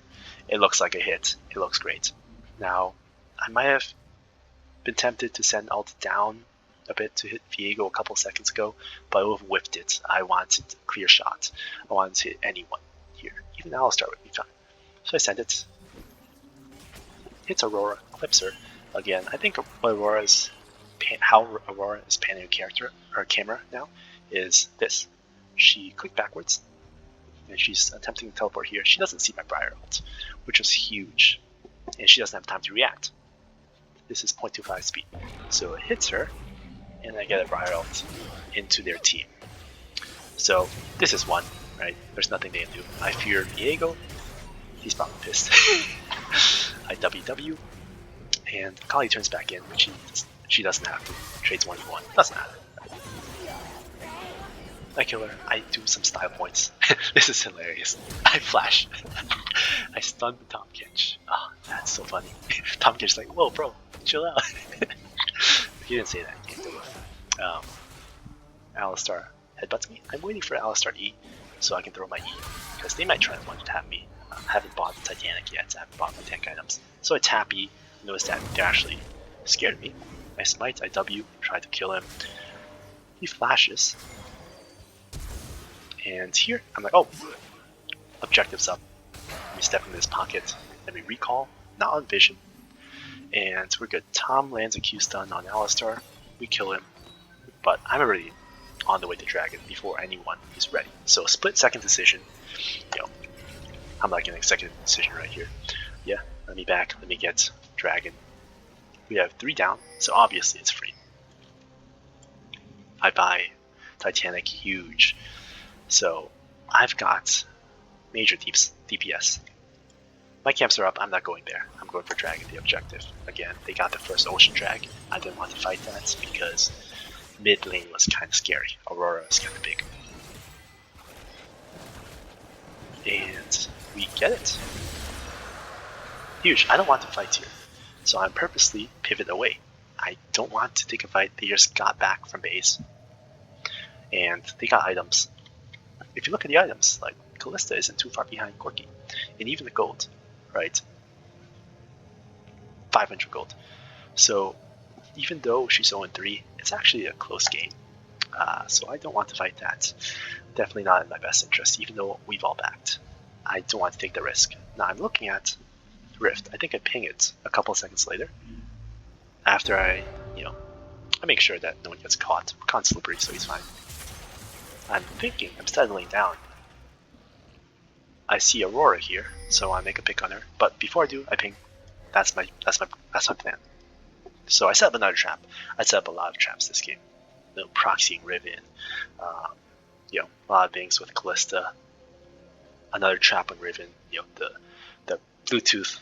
It looks like a hit. It looks great. Now, I might have been tempted to send ult down a bit to hit Viego a couple seconds ago, but I would have whiffed it. I wanted a clear shot. I wanted to hit anyone here. Even Alistar would be fine. So I send it. Hits Aurora. Clips her. Again, I think how Aurora is panning her character, her camera now, is this. She clicked backwards, and she's attempting to teleport here. She doesn't see my Briar ult, which was huge, and she doesn't have time to react. This is 0.25 speed, so it hits her, and I get a Briar ult into their team. So this is one, right? There's nothing they can do. I fear Viego. He's probably pissed. I WW, and Akali turns back in, which she doesn't have to. Trades 1v1. Doesn't matter. I kill her. I do some style points. This is hilarious. I flash. I stun the Tom Kench. Oh, that's so funny. Tom Kench's like, whoa, bro, chill out. He didn't say that. He can't do it. Alistar headbutts me. I'm waiting for Alistar E so I can throw my E, because they might try to one-tap me. I haven't bought the Titanic yet. I haven't bought my tank items. So I tap E. Notice that they're actually scared of me. I smite, I W, try to kill him. He flashes. And here, I'm like, oh, objective's up. Let me step in his pocket. Let me recall, not on vision. And we're good. Tom lands a Q stun on Alistar. We kill him. But I'm already on the way to Dragon before anyone is ready. So split second decision. I'm like an executive decision right here. Yeah, let me back. Let me get Dragon. We have 3 down, so obviously it's free. I buy Titanic huge. So I've got major DPS. My camps are up. I'm not going there. I'm going for Dragon, the objective. Again, they got the first Ocean Drag. I didn't want to fight that because mid lane was kind of scary. Aurora is kind of big. And we get it. Huge. I don't want to fight here. So I'm purposely pivot away. I don't want to take a fight. They just got back from base. And they got items. If you look at the items, like Kalista isn't too far behind Corky. And even the gold, right? 500 gold. So even though she's 0-3, it's actually a close game. So I don't want to fight that. Definitely not in my best interest, even though we've all backed. I don't want to take the risk. Now I'm looking at Rift. I think I ping it a couple seconds later. After I make sure that no one gets caught. Con's slippery, so he's fine. I'm settling down. I see Aurora here, so I make a pick on her. But before I do, I ping. That's my plan. So I set up another trap. I set up a lot of traps this game. Proxying Riven, a lot of things with Callista. Another trap on Riven, the Bluetooth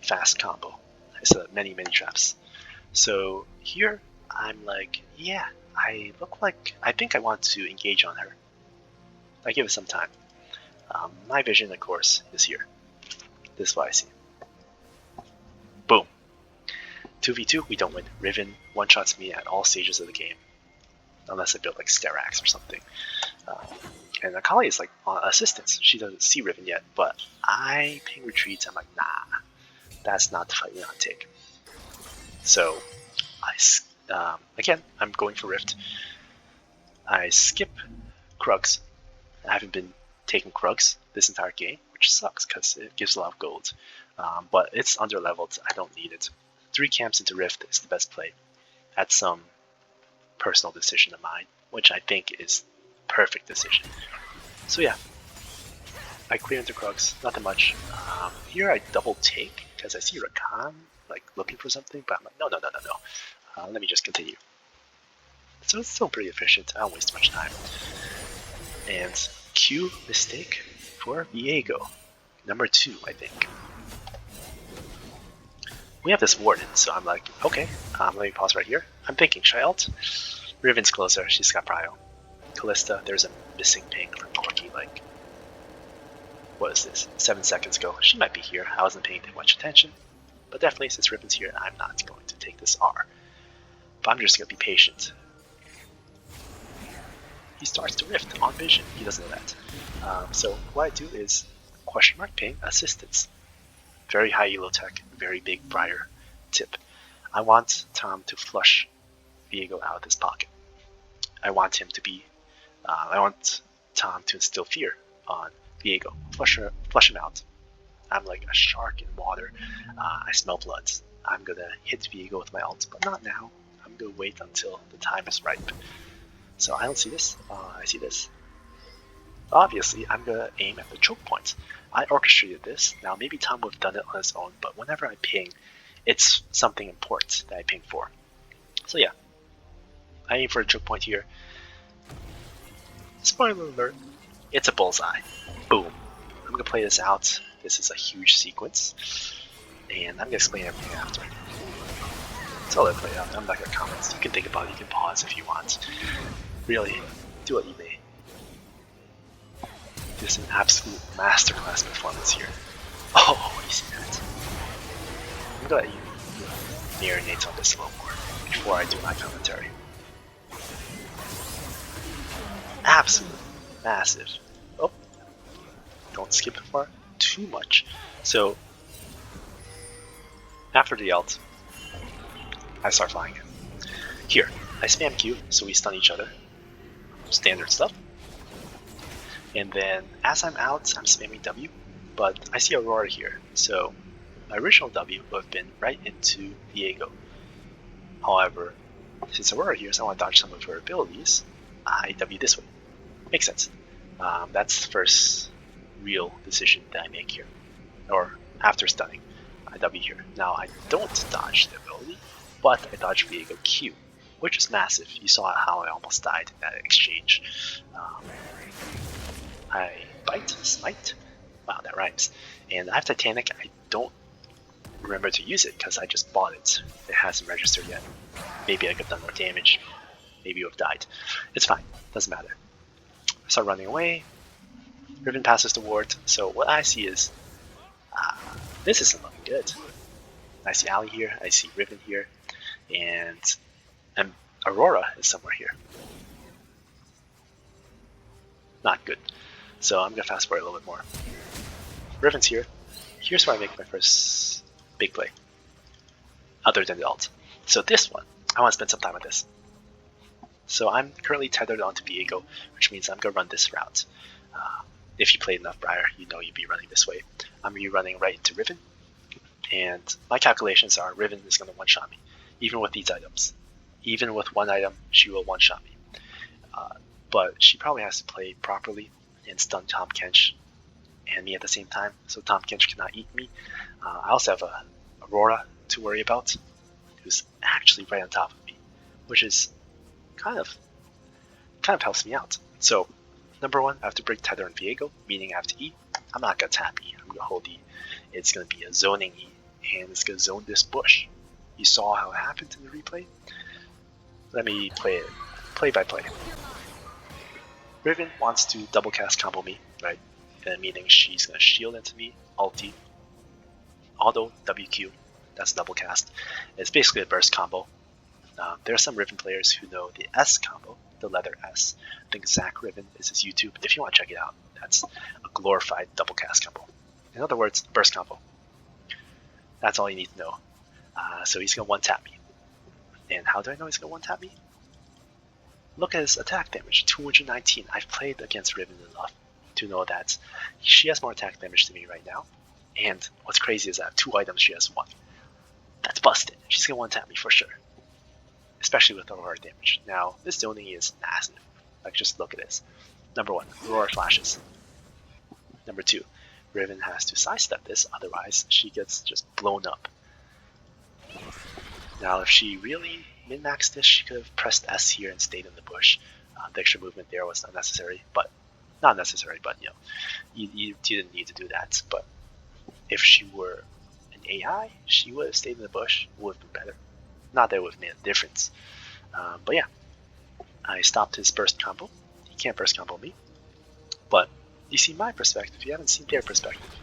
fast combo. I set up many traps. So here I'm like, yeah, I think I want to engage on her. I give it some time. My vision, of course, is here. This is what I see. Boom. 2v2, we don't win. Riven one-shots me at all stages of the game. Unless I build like Sterax or something. And Akali is like on assistance. She doesn't see Riven yet, but I ping retreats. I'm like, nah, that's not the fight we want to take. So, again, I'm going for Rift. I skip Krugs. I haven't been taking Krugs this entire game, which sucks because it gives a lot of gold. But it's under-leveled. I don't need it. 3 camps into Rift is the best play. That's some personal decision of mine, which I think is perfect decision. So yeah, I clear into Krugs, nothing much. Here I double take because I see Rakan like looking for something, but I'm like, no. Let me just continue. So it's still pretty efficient. I don't waste much time. And Q mistake for Viego, number 2, I think. We have this Warden, so I'm like, okay, let me pause right here. I'm thinking, should I ult? Riven's closer, she's got Prio. Callista, there's a missing ping from Corky, like, what is this, 7 seconds ago. She might be here, I wasn't paying too much attention. But definitely, since Riven's here, I'm not going to take this R. But I'm just going to be patient. He starts to Rift on vision, he doesn't know that. So what I do is, question mark ping, assistance. Very high elo tech, very big Briar tip. I want Tom to flush Viego out of his pocket. I want Tom to instill fear on Viego. Flush him out. I'm like a shark in water. I smell blood. I'm gonna hit Viego with my ult, but not now. I'm gonna wait until the time is ripe. So I don't see this. I see this. Obviously, I'm gonna aim at the choke point. I orchestrated this. Now maybe Tom would have done it on his own, but whenever I ping, it's something important that I ping for. So yeah, I aim for a choke point here. Spoiler alert, it's a bullseye. Boom. I'm gonna play this out. This is a huge sequence, and I'm gonna explain everything after. That's all I play out. I'm not gonna comment. You can think about it. You can pause if you want. Really, do what you may. This is an absolute masterclass performance here. Oh, you see that? I'm gonna let you marinate on this a little more before I do my commentary. Absolute massive. Oh, don't skip it far too much. So after the ult, I start flying in. Here, I spam Q so we stun each other. Standard stuff. And then as I'm out, I'm spamming W, but I see Aurora here, so my original W would have been right into Viego. However, since Aurora here, so I want to dodge some of her abilities, I W this way. Makes sense. That's the first real decision that I make here. Or after stunning, I W here. Now I don't dodge the ability, but I dodge Viego Q, which is massive. You saw how I almost died in that exchange. I bite, smite. Wow, that rhymes. And I have Titanic. I don't remember to use it because I just bought it. It hasn't registered yet. Maybe I could have done more damage. Maybe you have died. It's fine. Doesn't matter. I start running away. Riven passes the ward. So what I see is, this isn't looking good. I see Ali here. I see Riven here. And Aurora is somewhere here. Not good. So I'm going to fast forward a little bit more. Riven's here. Here's where I make my first big play. Other than the ult. So this one, I want to spend some time with this. So I'm currently tethered onto Viego, which means I'm going to run this route. If you played enough Briar, you know you'd be running this way. I'm running right into Riven. And my calculations are Riven is going to one-shot me, even with these items. Even with one item, she will one-shot me. But she probably has to play properly and stun Tahm Kench and me at the same time, so Tahm Kench cannot eat me. I also have a Aurora to worry about, who's actually right on top of me, which is kind of helps me out. So number one, I have to break Tether and Viego, meaning I have to E. I'm not gonna tap E. I'm gonna hold E. It's gonna be a zoning E, and it's gonna zone this bush. You saw how it happened in the replay. Let me play it play by play. Riven wants to double cast combo me, right? Meaning she's gonna shield into me, ulti, auto WQ. That's double cast. It's basically a burst combo. There are some Riven players who know the S combo, the letter S. I think Zach Riven is his YouTube. If you want to check it out, that's a glorified double cast combo. In other words, burst combo. That's all you need to know. So he's gonna one tap me. And how do I know he's gonna one tap me? Look at his attack damage, 219. I've played against Riven enough to know that she has more attack damage than me right now. And what's crazy is I have 2 items, she has 1. That's busted. She's gonna one tap me for sure. Especially with Aurora damage. Now, this zoning is massive. Like, just look at this. Number 1, Aurora flashes. Number 2, Riven has to sidestep this, otherwise she gets just blown up. Now, if she really min-maxed this, she could have pressed S here and stayed in the bush. The extra movement there was unnecessary, but not necessary, but you know, you didn't need to do that. But if she were an AI, she would have stayed in the bush, would have been better. Not that it would have made a difference. But yeah, I stopped his burst combo. He can't burst combo me. But you see my perspective, you haven't seen their perspective.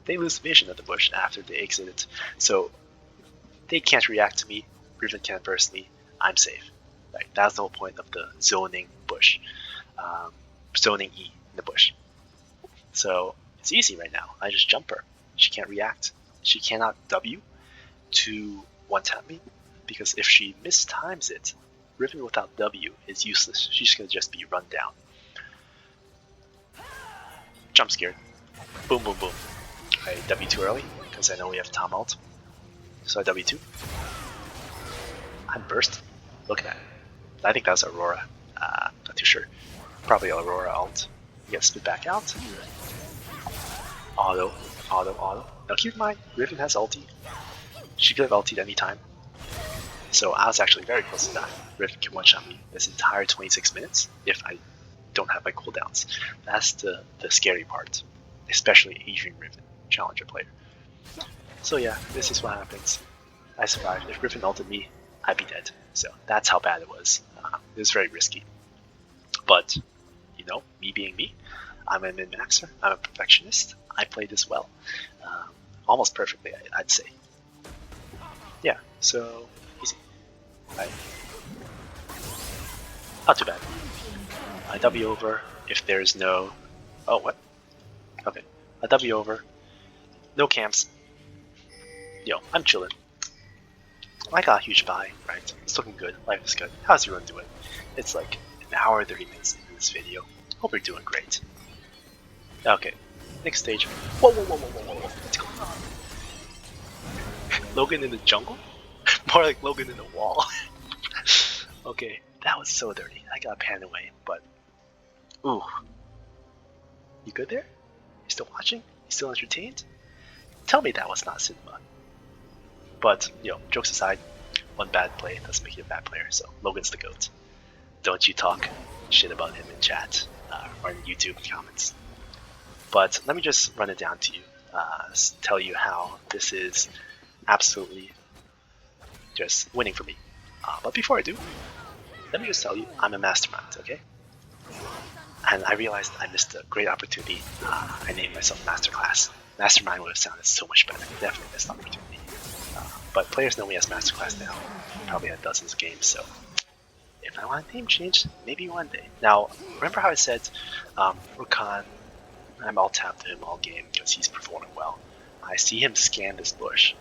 They lose vision of the bush after they exit it, so they can't react to me, Riven can't burst me, I'm safe. Like, that's the whole point of the zoning bush. Zoning E in the bush. So it's easy right now. I just jump her. She can't react. She cannot W to one-tap me, because if she mistimes it, Riven without W is useless. She's going to just be run down. Jump scared. Boom, boom, boom. I W too early, because I know we have Tahm ult. So I W2. I'm burst. Look at that. I think that was Aurora. Not too sure. Probably Aurora ult. You get spit back out. Auto, auto, auto. Now keep in mind, Riven has ulti. She could have ultied any time. So I was actually very close to that. Riven can one-shot me this entire 26 minutes if I don't have my cooldowns. That's the scary part. Especially Adrian Riven, challenger player. So yeah, this is what happens. I survived. If Riven ulted me, I'd be dead. So that's how bad it was. It was very risky. But, you know, me being me, I'm a min-maxer, I'm a perfectionist, I played this well. Almost perfectly, I'd say. Yeah, so, easy. Right. Not too bad. I W over if there's no... Oh, what? Okay. I W over. No camps. Yo, I'm chilling. I got a huge buy, right? It's looking good. Life is good. How's everyone doing? It's like an hour 30 minutes into this video. Hope you're doing great. Okay, next stage. Whoa, whoa, whoa, whoa, whoa, whoa. What's going on? Logan in the jungle? More like Logan in the wall. Okay, that was so dirty. I got pan away, but... Ooh. You good there? You still watching? You still entertained? Tell me that was not cinema. But, you know, jokes aside, one bad play doesn't make you a bad player, so Logan's the GOAT. Don't you talk shit about him in chat or in YouTube comments. But let me just run it down to you, tell you how this is absolutely just winning for me. But before I do, let me just tell you, I'm a Mastermind, okay? And I realized I missed a great opportunity. I named myself Masterclass. Mastermind would have sounded so much better. Definitely missed opportunity. But players know me as Masterclass now. Probably had dozens of games, so if I want a name change, maybe one day. Now, remember how I said Rakan, I'm all tapped to him all game because he's performing well. I see him scan this bush.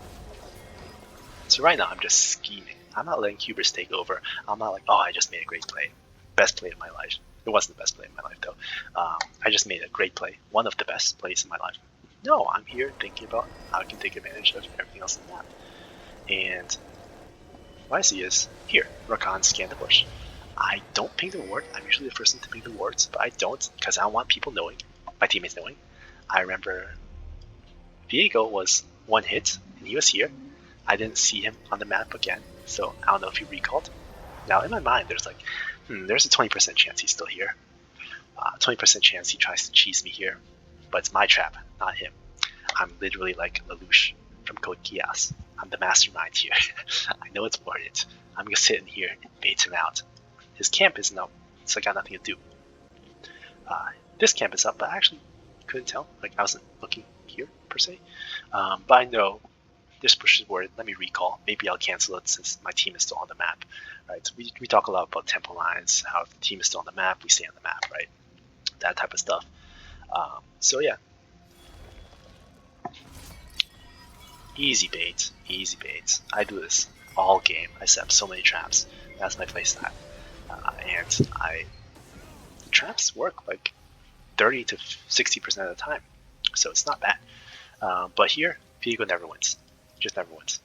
So right now I'm just scheming. I'm not letting hubris take over. I'm not like, oh, I just made a great play. Best play of my life. It wasn't the best play of my life though. I just made a great play. One of the best plays in my life. No, I'm here thinking about how I can take advantage of everything else in the map. And what I see is, here, Rakan scan the bush. I don't ping the ward. I'm usually the first one to ping the wards, but I don't because I don't want people knowing, my teammates knowing. I remember Viego was one hit, and he was here. I didn't see him on the map again, so I don't know if he recalled. Now, in my mind, there's like, there's a 20% chance he's still here. 20% chance he tries to cheese me here, but it's my trap, not him. I'm literally like Lelouch from Code Geass. I'm the mastermind here. I know it's worth it. I'm gonna sit in here and bait him out. His camp isn't up, so I got nothing to do. This camp is up, but I actually couldn't tell. Like, I wasn't looking here, per se. But I know this push is worth it. Let me recall. Maybe I'll cancel it since my team is still on the map. Right? So we talk a lot about tempo lines, how if the team is still on the map, we stay on the map, right? That type of stuff. So yeah. Easy bait, easy bait. I do this all game. I set up so many traps. That's my playstyle. And traps work like 30 to 60% of the time, so it's not bad. But here, Viego never wins. Just never wins.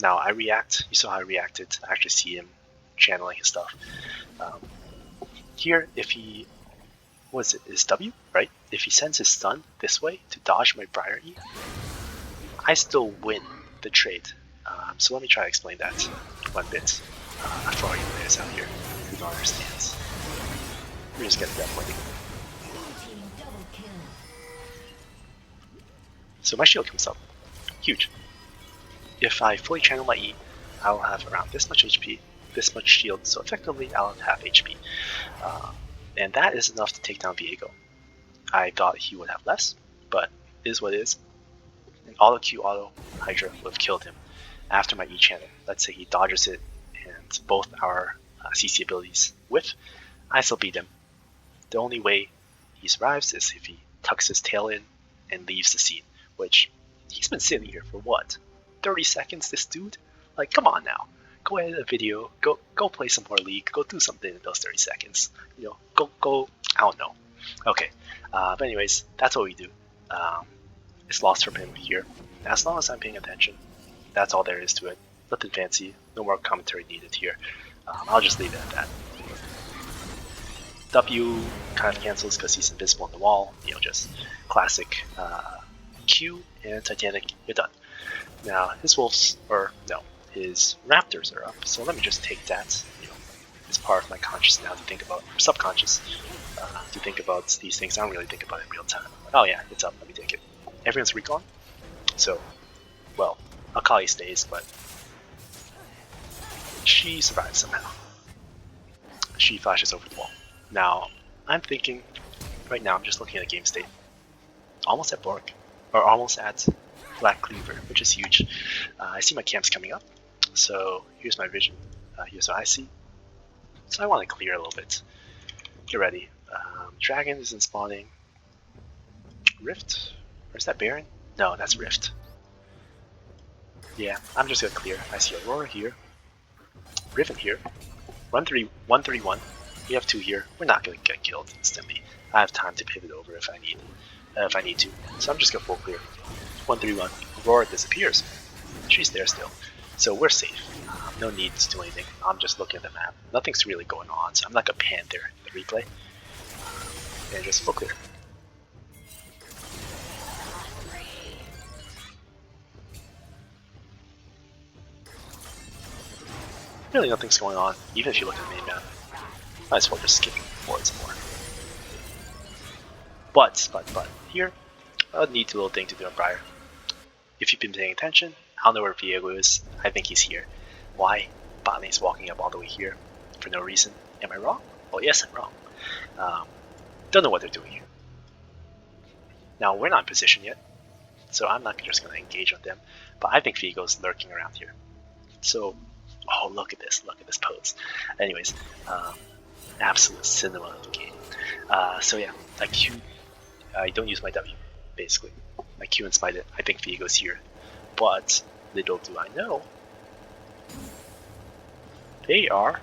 Now I react. You saw how I reacted. I actually see him channeling his stuff. Here, if he his W, right? If he sends his stun this way to dodge my Briar E, I still win the trade. So let me try to explain that one bit for all you players out here who don't understand. Let me just get that winning. So my shield comes up. Huge. If I fully channel my E, I'll have around this much HP, this much shield, so effectively I'll have half HP. And that is enough to take down Viego. I thought he would have less, but it is what it is. An auto Q auto Hydra would have killed him after my E channel. Let's say he dodges it and both our CC abilities whiff, I still beat him. The only way he survives is if he tucks his tail in and leaves the scene, which he's been sitting here for what? 30 seconds, this dude? Like, come on now. Go edit a video, go play some more League, go do something in those 30 seconds. You know, go, I don't know. Okay, but anyways, that's what we do. It's lost from him here. As long as I'm paying attention, that's all there is to it. Nothing fancy, no more commentary needed here. I'll just leave it at that. W kind of cancels because he's invisible on the wall. You know, just classic Q and Titanic, you're done. Now, his wolves, or no, his raptors are up, so let me just take that. You know, it's part of my conscious now to think about, or subconscious, to think about these things. I don't really think about it in real time. Oh yeah, it's up, let me take it. Everyone's recon, so, well, Akali stays, but she survives somehow. She flashes over the wall. Now, I'm thinking, right now I'm just looking at the game state. Almost at BORK, or almost at Black Cleaver, which is huge. I see my camps coming up, so here's my vision. Here's what I see. So I want to clear a little bit. Get ready. Dragon isn't spawning. Rift? Or is that Baron? No, that's Rift. Yeah, I'm just gonna clear. I see Aurora here. Riven here. 1-3-1. We have 2 here. We're not gonna get killed instantly. I have time to pivot over if I need to. So I'm just gonna full clear. 1-3-1. Aurora disappears. She's there still. So we're safe. No need to do anything. I'm just looking at the map. Nothing's really going on, so I'm not gonna pan there in the replay. And just full clear. Really nothing's going on, even if you look at the main map. Might as well just skip forward some more. But, here, a neat little thing to do on Briar. If you've been paying attention, I don't know where Viego is. I think he's here. Why? Bot lane's walking up all the way here for no reason. Am I wrong? Well, yes, I'm wrong. Don't know what they're doing here. Now, we're not in position yet, so I'm not just going to engage on them. But I think Viego's lurking around here. So, oh, look at this pose. Anyways, absolute cinema of the game. So yeah, I Q, I don't use my W, basically. I Q and smite it. I think Viego's here. But, little do I know, they are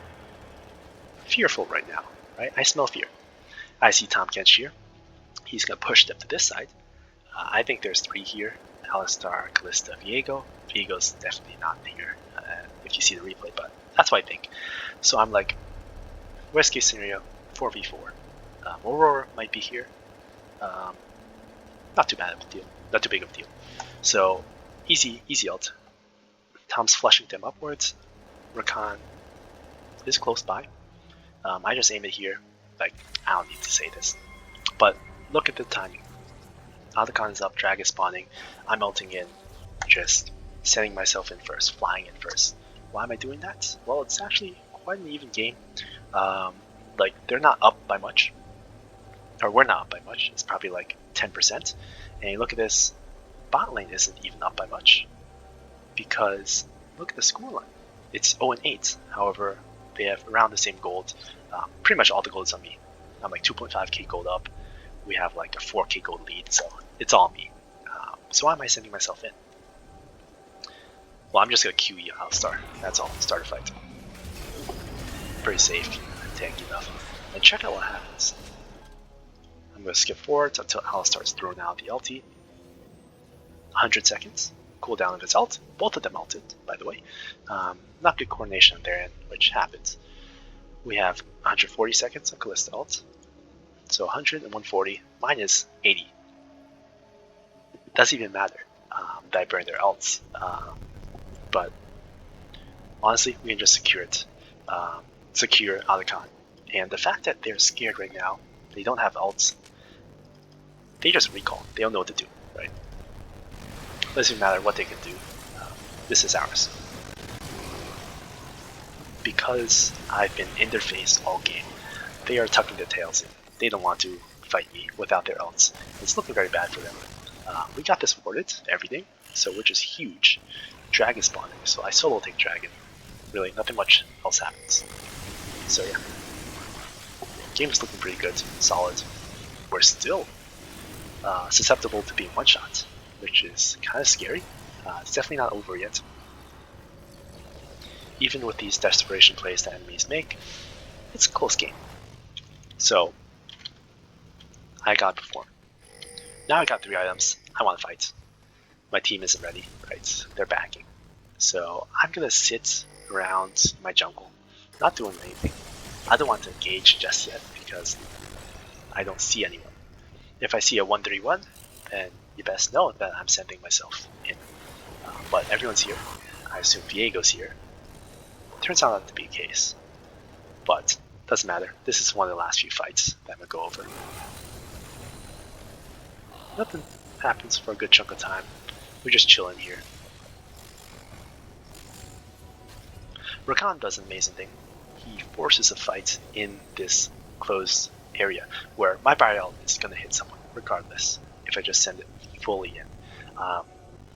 fearful right now, right? I smell fear. I see Tom Kench here. He's going to push them to this side. I think there's 3 here. Alistar, Kalista, Viego. Viego's definitely not here if you see the replay, but that's what I think. So I'm like, worst case scenario, 4v4. Aurora might be here. Not too bad of a deal. Not too big of a deal. So easy ult. Tom's flushing them upwards. Rakan is close by. I just aim it here. Like, I don't need to say this. But look at the timing. Rakan is up, drag is spawning. I'm ulting in, just setting myself in first, flying in first. Why am I doing that? Well, it's actually quite an even game. Like, they're not up by much. Or we're not up by much. It's probably like 10%. And you look at this, bot lane isn't even up by much. Because look at the scoreline. It's 0-8. However, they have around the same gold. Pretty much all the gold is on me. I'm like 2.5k gold up. We have like a 4k gold lead, so it's all me. So why am I sending myself in? Well, I'm just gonna QE Alistar. That's all. Start a fight. Pretty safe, tanky enough. And check out what happens. I'm gonna skip forwards until Alistar is thrown out of the ulti. 100 seconds. Cooldown of his ult. Both of them ulted, by the way. Not good coordination on their end, which happens. We have 140 seconds of Kalista ult. So 100 and 140. Mine is 80. Doesn't even matter that I burn their ults. But honestly, we can just secure it. Secure Rakan. And the fact that they're scared right now, they don't have ults, they just recall. They don't know what to do, right? Doesn't matter what they can do. This is ours. Because I've been in their face all game, they are tucking their tails in. They don't want to fight me without their ults. It's looking very bad for them. We got this warded, everything, so which is huge. Dragon spawning, so I solo take dragon. Really, nothing much else happens. So yeah. Game is looking pretty good, solid. We're still susceptible to being one-shot, which is kind of scary. It's definitely not over yet. Even with these desperation plays that enemies make, it's a close game. So, I gotta perform. Now I got 3 items, I want to fight. My team isn't ready, right? They're backing. So, I'm gonna sit around my jungle, not doing anything. I don't want to engage just yet because I don't see anyone. If I see a 1-3-1, then you best know that I'm sending myself in. But everyone's here. I assume Viego's here. Turns out not to be the case. But doesn't matter. This is one of the last few fights that I'm gonna go over. Nothing happens for a good chunk of time. We're just chilling here. Rakan does an amazing thing. He forces a fight in this closed area where my Briar Ult is gonna hit someone regardless if I just send it fully in.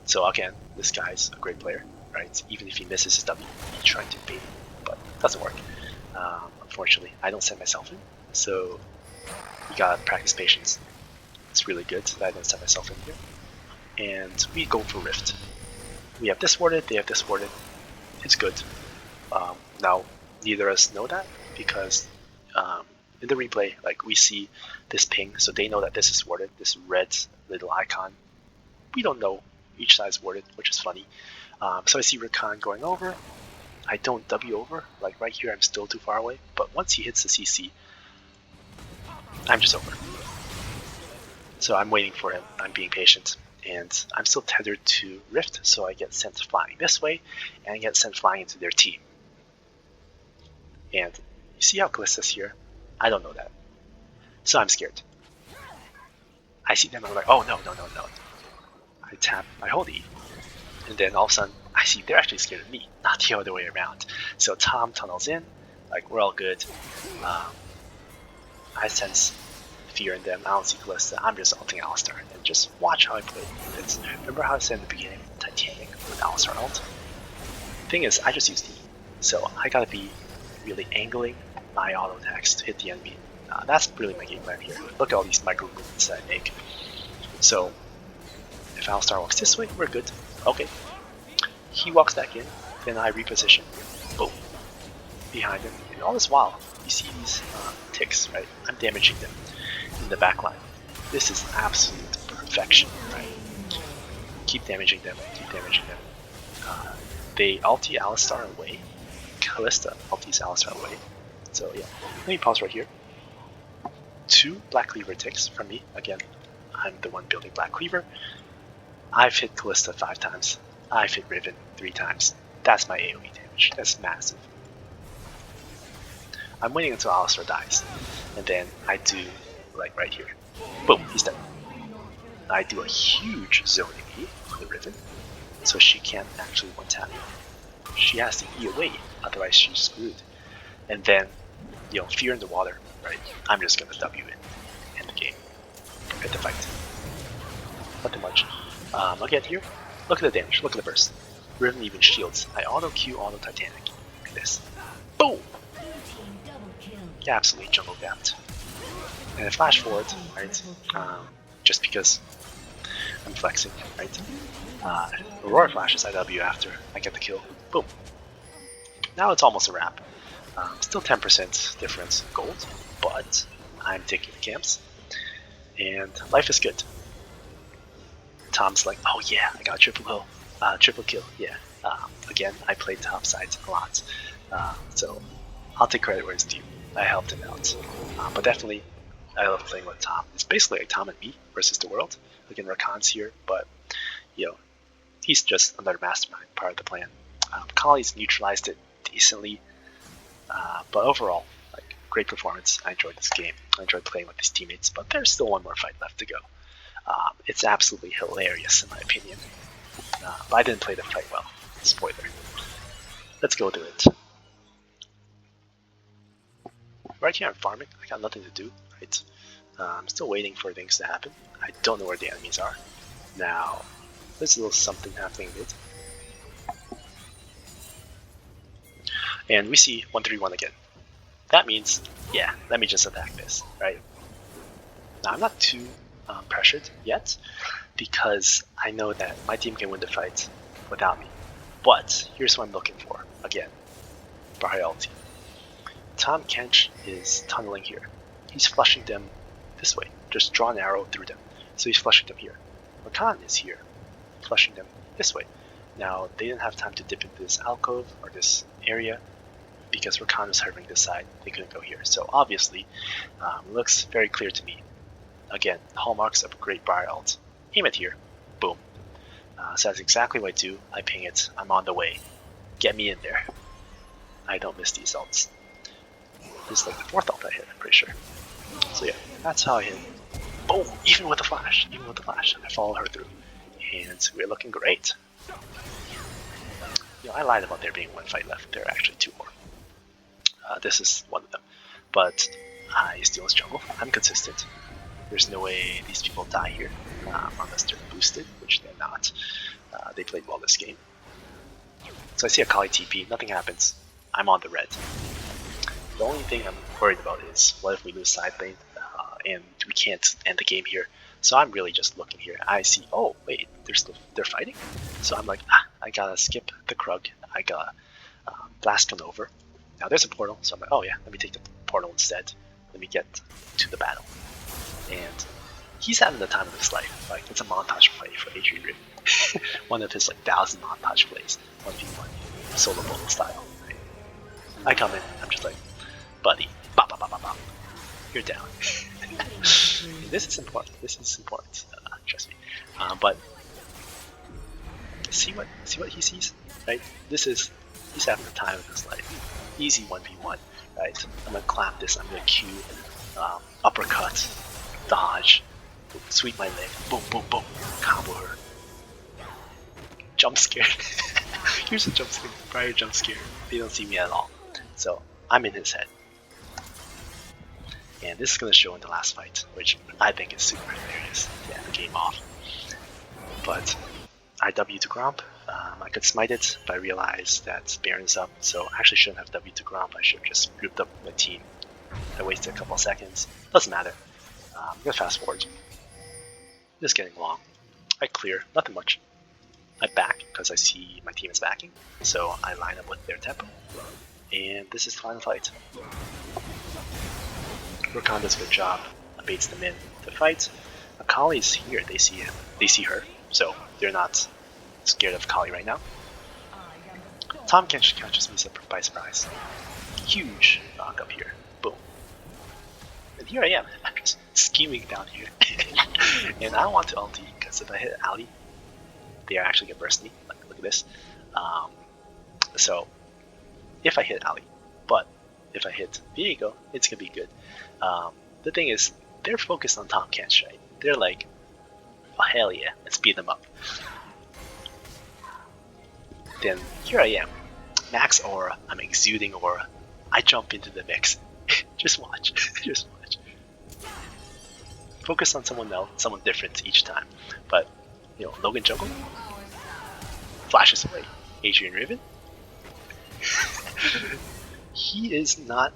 So again, this guy's a great player, right? Even if he misses his W, he's trying to bait him, but it doesn't work. Unfortunately, I don't send myself in, so you gotta practice patience. It's really good that I don't send myself in here. And we go for Rift. We have this warded, they have this warded. It's good. Now, neither of us know that because in the replay, like we see this ping, so they know that this is warded, this red little icon. We don't know each side's warded, which is funny. So I see Rakan going over. I don't W over, like right here I'm still too far away, but once he hits the CC, I'm just over. So I'm waiting for him, I'm being patient, and I'm still tethered to Rift, so I get sent flying this way, and I get sent flying into their team. And you see how Kalista's here? I don't know that. So I'm scared. I see them, I'm like, oh no. I tap, I hold E, and then all of a sudden, I see they're actually scared of me, not the other way around. So Tom tunnels in, like we're all good. I sense fear in them, I don't see Kalista, I'm just ulting Alistar, and just watch how I play this. Remember how I said in the beginning, Titanic with Alistar ult? Thing is, I just used E, so I gotta be really angling my auto attacks to hit the enemy. That's really my game plan here. Look at all these micro movements that I make. So, if Alistar walks this way, we're good. Okay. He walks back in, then I reposition. Boom. Behind him. And all this while, you see these ticks, right? I'm damaging them in the back line. This is absolute perfection, right? Keep damaging them, keep damaging them. They ulti Alistar away. Kalista ultis Alistar away. So yeah, let me pause right here. 2 Black Cleaver ticks from me. Again, I'm the one building Black Cleaver. I've hit Kalista 5 times. I've hit Riven 3 times. That's my AoE damage. That's massive. I'm waiting until Alistar dies. And then I do, like right here. Boom, he's dead. I do a huge Zoning E on the Riven, so she can't actually one-tap me. She has to E away, otherwise she's screwed. And then, you know, fear in the water, right? I'm just gonna W it, end the game, get the fight. Nothing much. Again here, look at the damage, look at the burst. Riven even shields. I auto Q, auto Titanic. Look at this. Boom! Yeah, absolutely jungle gapped. And I flash forward, right? Just because I'm flexing, right? Aurora flashes I W after I get the kill. Boom. Now it's almost a wrap. Still 10% difference in gold, but I'm taking the camps. And life is good. Tom's like, oh yeah, I got triple kill, yeah. Again, I played top sides a lot. So I'll take credit where it's due. I helped him out. But definitely, I love playing with Tom. It's basically like Tom and me versus the world. Again, Rakan's here, but you know, he's just another mastermind, part of the plan. Kali's neutralized it decently, but overall, like, great performance. I enjoyed this game. I enjoyed playing with these teammates, but there's still one more fight left to go. It's absolutely hilarious in my opinion, but I didn't play the fight well. Spoiler. Let's go do it. Right here I'm farming. I got nothing to do, right? I'm still waiting for things to happen. I don't know where the enemies are. Now, there's a little something happening mid. And we see 131 again. That means, yeah, let me just attack this, right? Now I'm not too pressured yet, because I know that my team can win the fight without me. But here's what I'm looking for. Again, Briar ulti. Tom Kench is tunneling here. He's flushing them this way. Just draw an arrow through them. So he's flushing them here. Rakan is here, flushing them this way. Now, they didn't have time to dip into this alcove or this area because Rakan was hovering this side. They couldn't go here. So obviously, it looks very clear to me. Again, hallmarks of a great Briar ult. Aim it here. Boom. So that's exactly what I do. I ping it. I'm on the way. Get me in there. I don't miss these ults. This is like the 4th ult I hit, I'm pretty sure. So yeah, that's how I hit. Boom! Even with the flash. Even with the flash. I follow her through. And we're looking great. You know, I lied about there being 1 fight left. There are actually 2 more. This is one of them. But I steal his jungle. I'm consistent. There's no way these people die here unless they're boosted, which they're not. They played well this game. So I see a Kali TP. Nothing happens. I'm on the red. The only thing I'm worried about is what if we lose side lane and we can't end the game here. So I'm really just looking here. I see, oh wait, they're fighting. So I'm like, I gotta skip the Krug. I gotta blast one over. Now there's a portal, so I'm like, oh yeah, let me take the portal instead. Let me get to the battle. And he's having the time of his life. Like, it's a montage play for Adrian Riven. One of his like 1,000 montage plays, 1v1, solo bullet style. Right? I come in, I'm just like, buddy, bop, bop, bop, bop, bop. You're down. This is important. This is important. Trust me. But see what he sees, right? He's having the time of his life. Easy 1v1, right? I'm gonna clap this. I'm gonna Q, uppercut, dodge, sweep my leg, boom, boom, boom, combo her. Jump scare. Here's a jump scare. Briar jump scare. They don't see me at all. So I'm in his head. And this is going to show in the last fight, which I think is super hilarious. Yeah, the game off. But I W to Gromp. I could smite it, but I realized that Baron's up, so I actually shouldn't have W to Gromp. I should have just grouped up my team. I wasted a couple seconds. Doesn't matter. I'm going to fast forward. Just getting long. I clear, nothing much. I back because I see my team is backing, so I line up with their tempo. And this is the final fight. Rakan does a good job, baits them in to fight. Akali's here. They see him. They see her. So they're not scared of Akali right now. Tom catches me by surprise. Huge knock up here. Boom. And here I am. I'm just scheming down here. And I want to ulti because if I hit Ali, they are actually gonna burst me. Look at this. So if I hit Ali, but if I hit Viego, it's gonna be good. The thing is, they're focused on Tom Kench, right? They're like, oh hell yeah, let's beat them up. Then here I am, max aura, I'm exuding aura. I jump into the mix. Just watch, just watch. Focus on someone else, someone different each time. But you know, Logan Jungle flashes away. Adrian Riven. He is not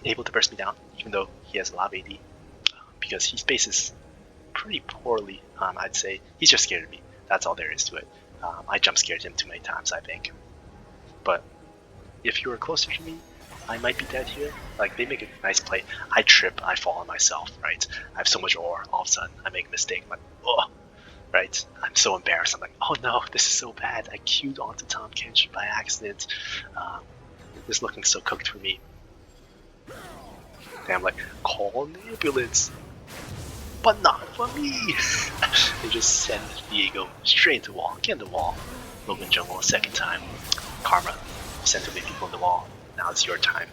able to burst me down, even though he has a lot of AD, because he spaces pretty poorly. I'd say he's just scared of me. That's all there is to it. I jump scared him too many times, I think. But if you were closer to me, I might be dead here. Like, they make a nice play. I trip, I fall on myself, right? I have so much aura, all of a sudden I make a mistake. I'm like, oh, right? I'm so embarrassed. I'm like, oh no, this is so bad. I queued onto Tom Kench by accident. This is looking so cooked for me. And I'm like, call an ambulance. But not for me! They just send Viego straight into the wall. Get in the wall. Logan Jungle a second time. Karma. Sent too many people in the wall. Now it's your time.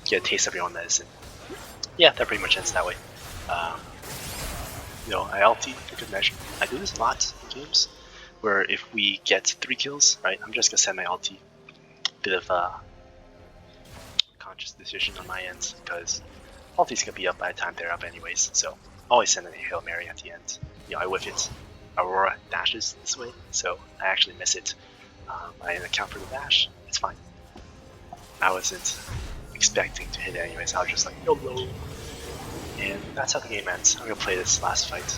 Get a taste of your own medicine. Yeah, that pretty much ends that way. You know, I ulti for good measure. I do this a lot in games, where if we get 3 kills, right, I'm just gonna send my ulti. Bit of a conscious decision on my end, because ulti's gonna be up by the time they're up anyways, so always send a Hail Mary at the end. You know, I whiff it. Aurora dashes this way, so I actually miss it. I didn't account for the dash. It's fine. I wasn't expecting to hit it anyways. I was just like, YOLO. And that's how the game ends. I'm gonna play this last fight,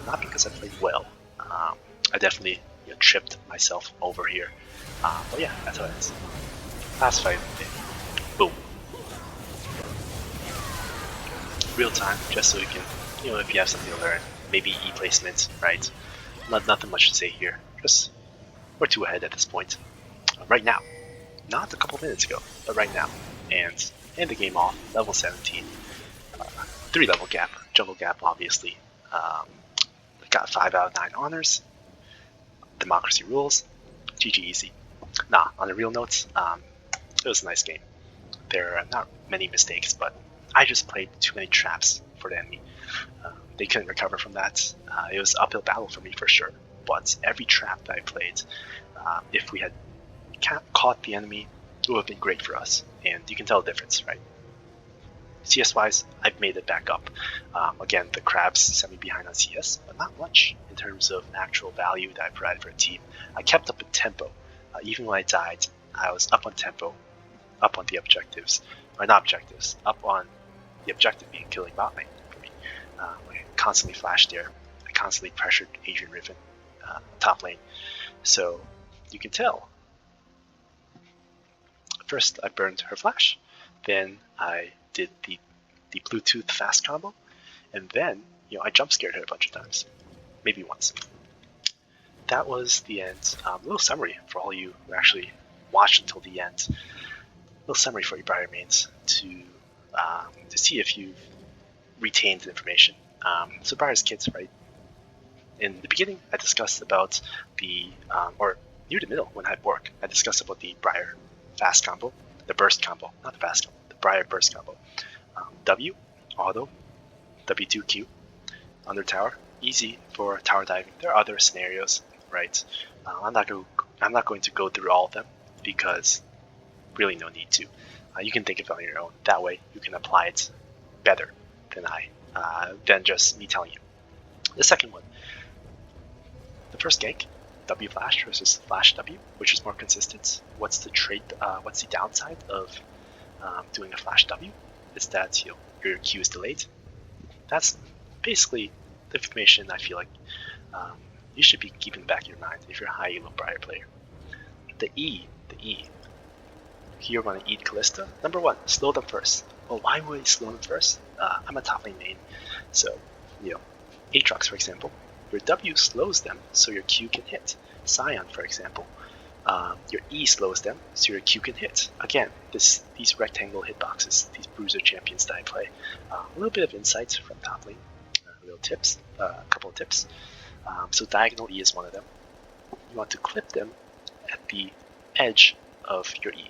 not because I played well. I definitely tripped myself over here. But yeah, that's how it ends. Last fight. Boom. Real time, just so you can, if you have something to learn, maybe E placement, right? Nothing much to say here. Just we're 2 ahead at this point. Right now, not a couple minutes ago, but right now, and end the game off, level 17, 3 level gap, jungle gap, obviously. Got 5 out of 9 honors. Democracy rules. GG easy. Nah, on a real note, it was a nice game. There are not many mistakes, but I just played too many traps for the enemy. They couldn't recover from that. It was an uphill battle for me for sure, but every trap that I played, if we had caught the enemy, it would have been great for us, and you can tell the difference, right? CS wise, I've made it back up. Again, the crabs sent me behind on CS, but not much in terms of actual value that I provided for a team. I kept up with tempo. Even when I died, I was up on tempo, up on the objectives, or not objectives, up on the objective being killing bot lane for me. I constantly flashed there. I constantly pressured Adrian Riven top lane. So you can tell. First I burned her flash, then I did the Bluetooth fast combo, and then I jump scared her a bunch of times, maybe once. That was the end. A little summary for all you who actually watched until the end. A little summary for you Briar mains to see if you've retained the information. So Briar's kids, right? In the beginning, I discussed about the, or near the middle when I had BORK, I discussed about the Briar fast combo, the burst combo, not the fast combo, the Briar burst combo. W, auto, W2Q, under tower, easy for tower diving. There are other scenarios, right? I'm not going to go through all of them because really no need to. You can think of it on your own. That way you can apply it better than just me telling you. The second one, the first gank, W flash versus flash W, which is more consistent. What's the trait? What's the downside of doing a flash W? Is that your Q is delayed. That's basically the information I feel like you should be keeping in the back of your mind if you're a high elo Briar player. The E. Here we're going to eat Kalista. Number 1, slow them first. Well, why would I slow them first? I'm a top lane main, so Aatrox, for example, your W slows them so your Q can hit. Scion, for example, your E slows them so your Q can hit. Again, these rectangle hitboxes, these bruiser champions that I play, a little bit of insights from top lane, little tips, a couple of tips. So diagonal E is one of them. You want to clip them at the edge of your E.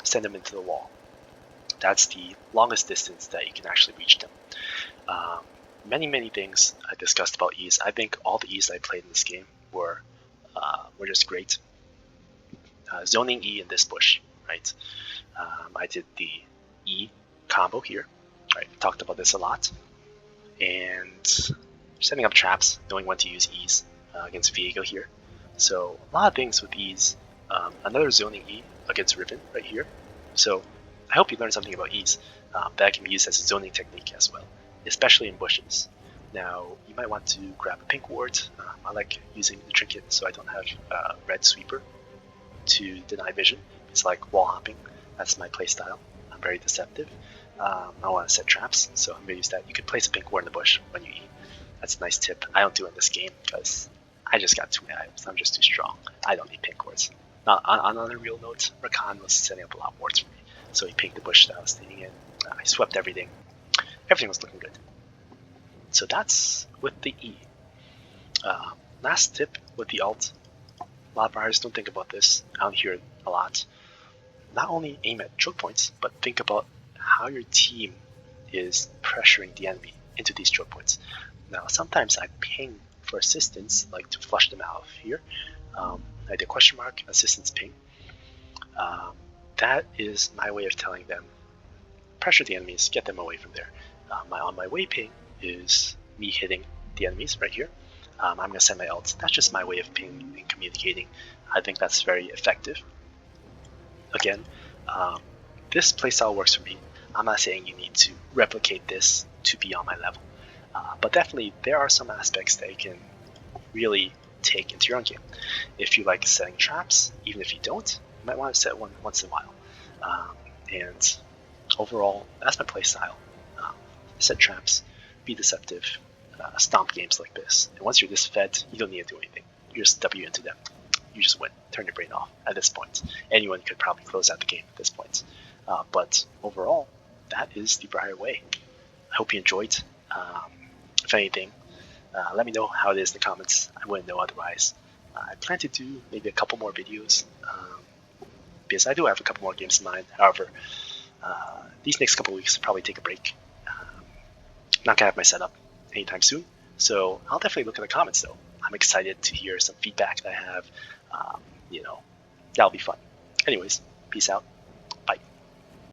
Send them into the wall. That's the longest distance that you can actually reach them. Many things I discussed about E's. I think all the E's I played in this game were just great. Zoning E in this bush, right? I did the E combo here. Right, talked about this a lot. And setting up traps, knowing when to use E's against Viego here. So a lot of things with E's. Another zoning E against Riven right here. So I hope you learned something about E's that can be used as a zoning technique as well, especially in bushes. Now, you might want to grab a pink ward. I like using the trinket so I don't have red sweeper to deny vision. It's like wall hopping. That's my playstyle. I'm very deceptive. I want to set traps, so I'm going to use that. You can place a pink ward in the bush when you eat. That's a nice tip. I don't do it in this game because I just got too many items. I'm just too strong. I don't need pink wards. Now, on a real note, Rakan was setting up a lot of wards for me. So he pinked the bush that I was staying in. I swept everything. Everything was looking good. So that's with the E. Last tip with the ult. A lot of Briars don't think about this. I don't hear it a lot. Not only aim at choke points, but think about how your team is pressuring the enemy into these choke points. Now, sometimes I ping for assistance, like to flush them out of here. I did question mark, assistance ping. That is my way of telling them, pressure the enemies, get them away from there. My on my way ping is me hitting the enemies right here. I'm going to send my ult. That's just my way of pinging and communicating. I think that's very effective. Again, this playstyle works for me. I'm not saying you need to replicate this to be on my level. But definitely there are some aspects that you can really take into your own game. If you like setting traps, even if you don't, you might want to set one once in a while. And overall, that's my playstyle. Set traps, be deceptive, stomp games like this. And once you're this fed, you don't need to do anything. You just W into them. You just win. Turn your brain off at this point. Anyone could probably close out the game at this point. But overall, that is the Briar way. I hope you enjoyed. If anything, let me know how it is in the comments. I wouldn't know otherwise. I plan to do maybe a couple more videos because I do have a couple more games in mind. However, these next couple weeks I'll probably take a break. Not gonna have my setup anytime soon, so I'll definitely look in the comments though. I'm excited to hear some feedback that I have. That'll be fun. Anyways, peace out.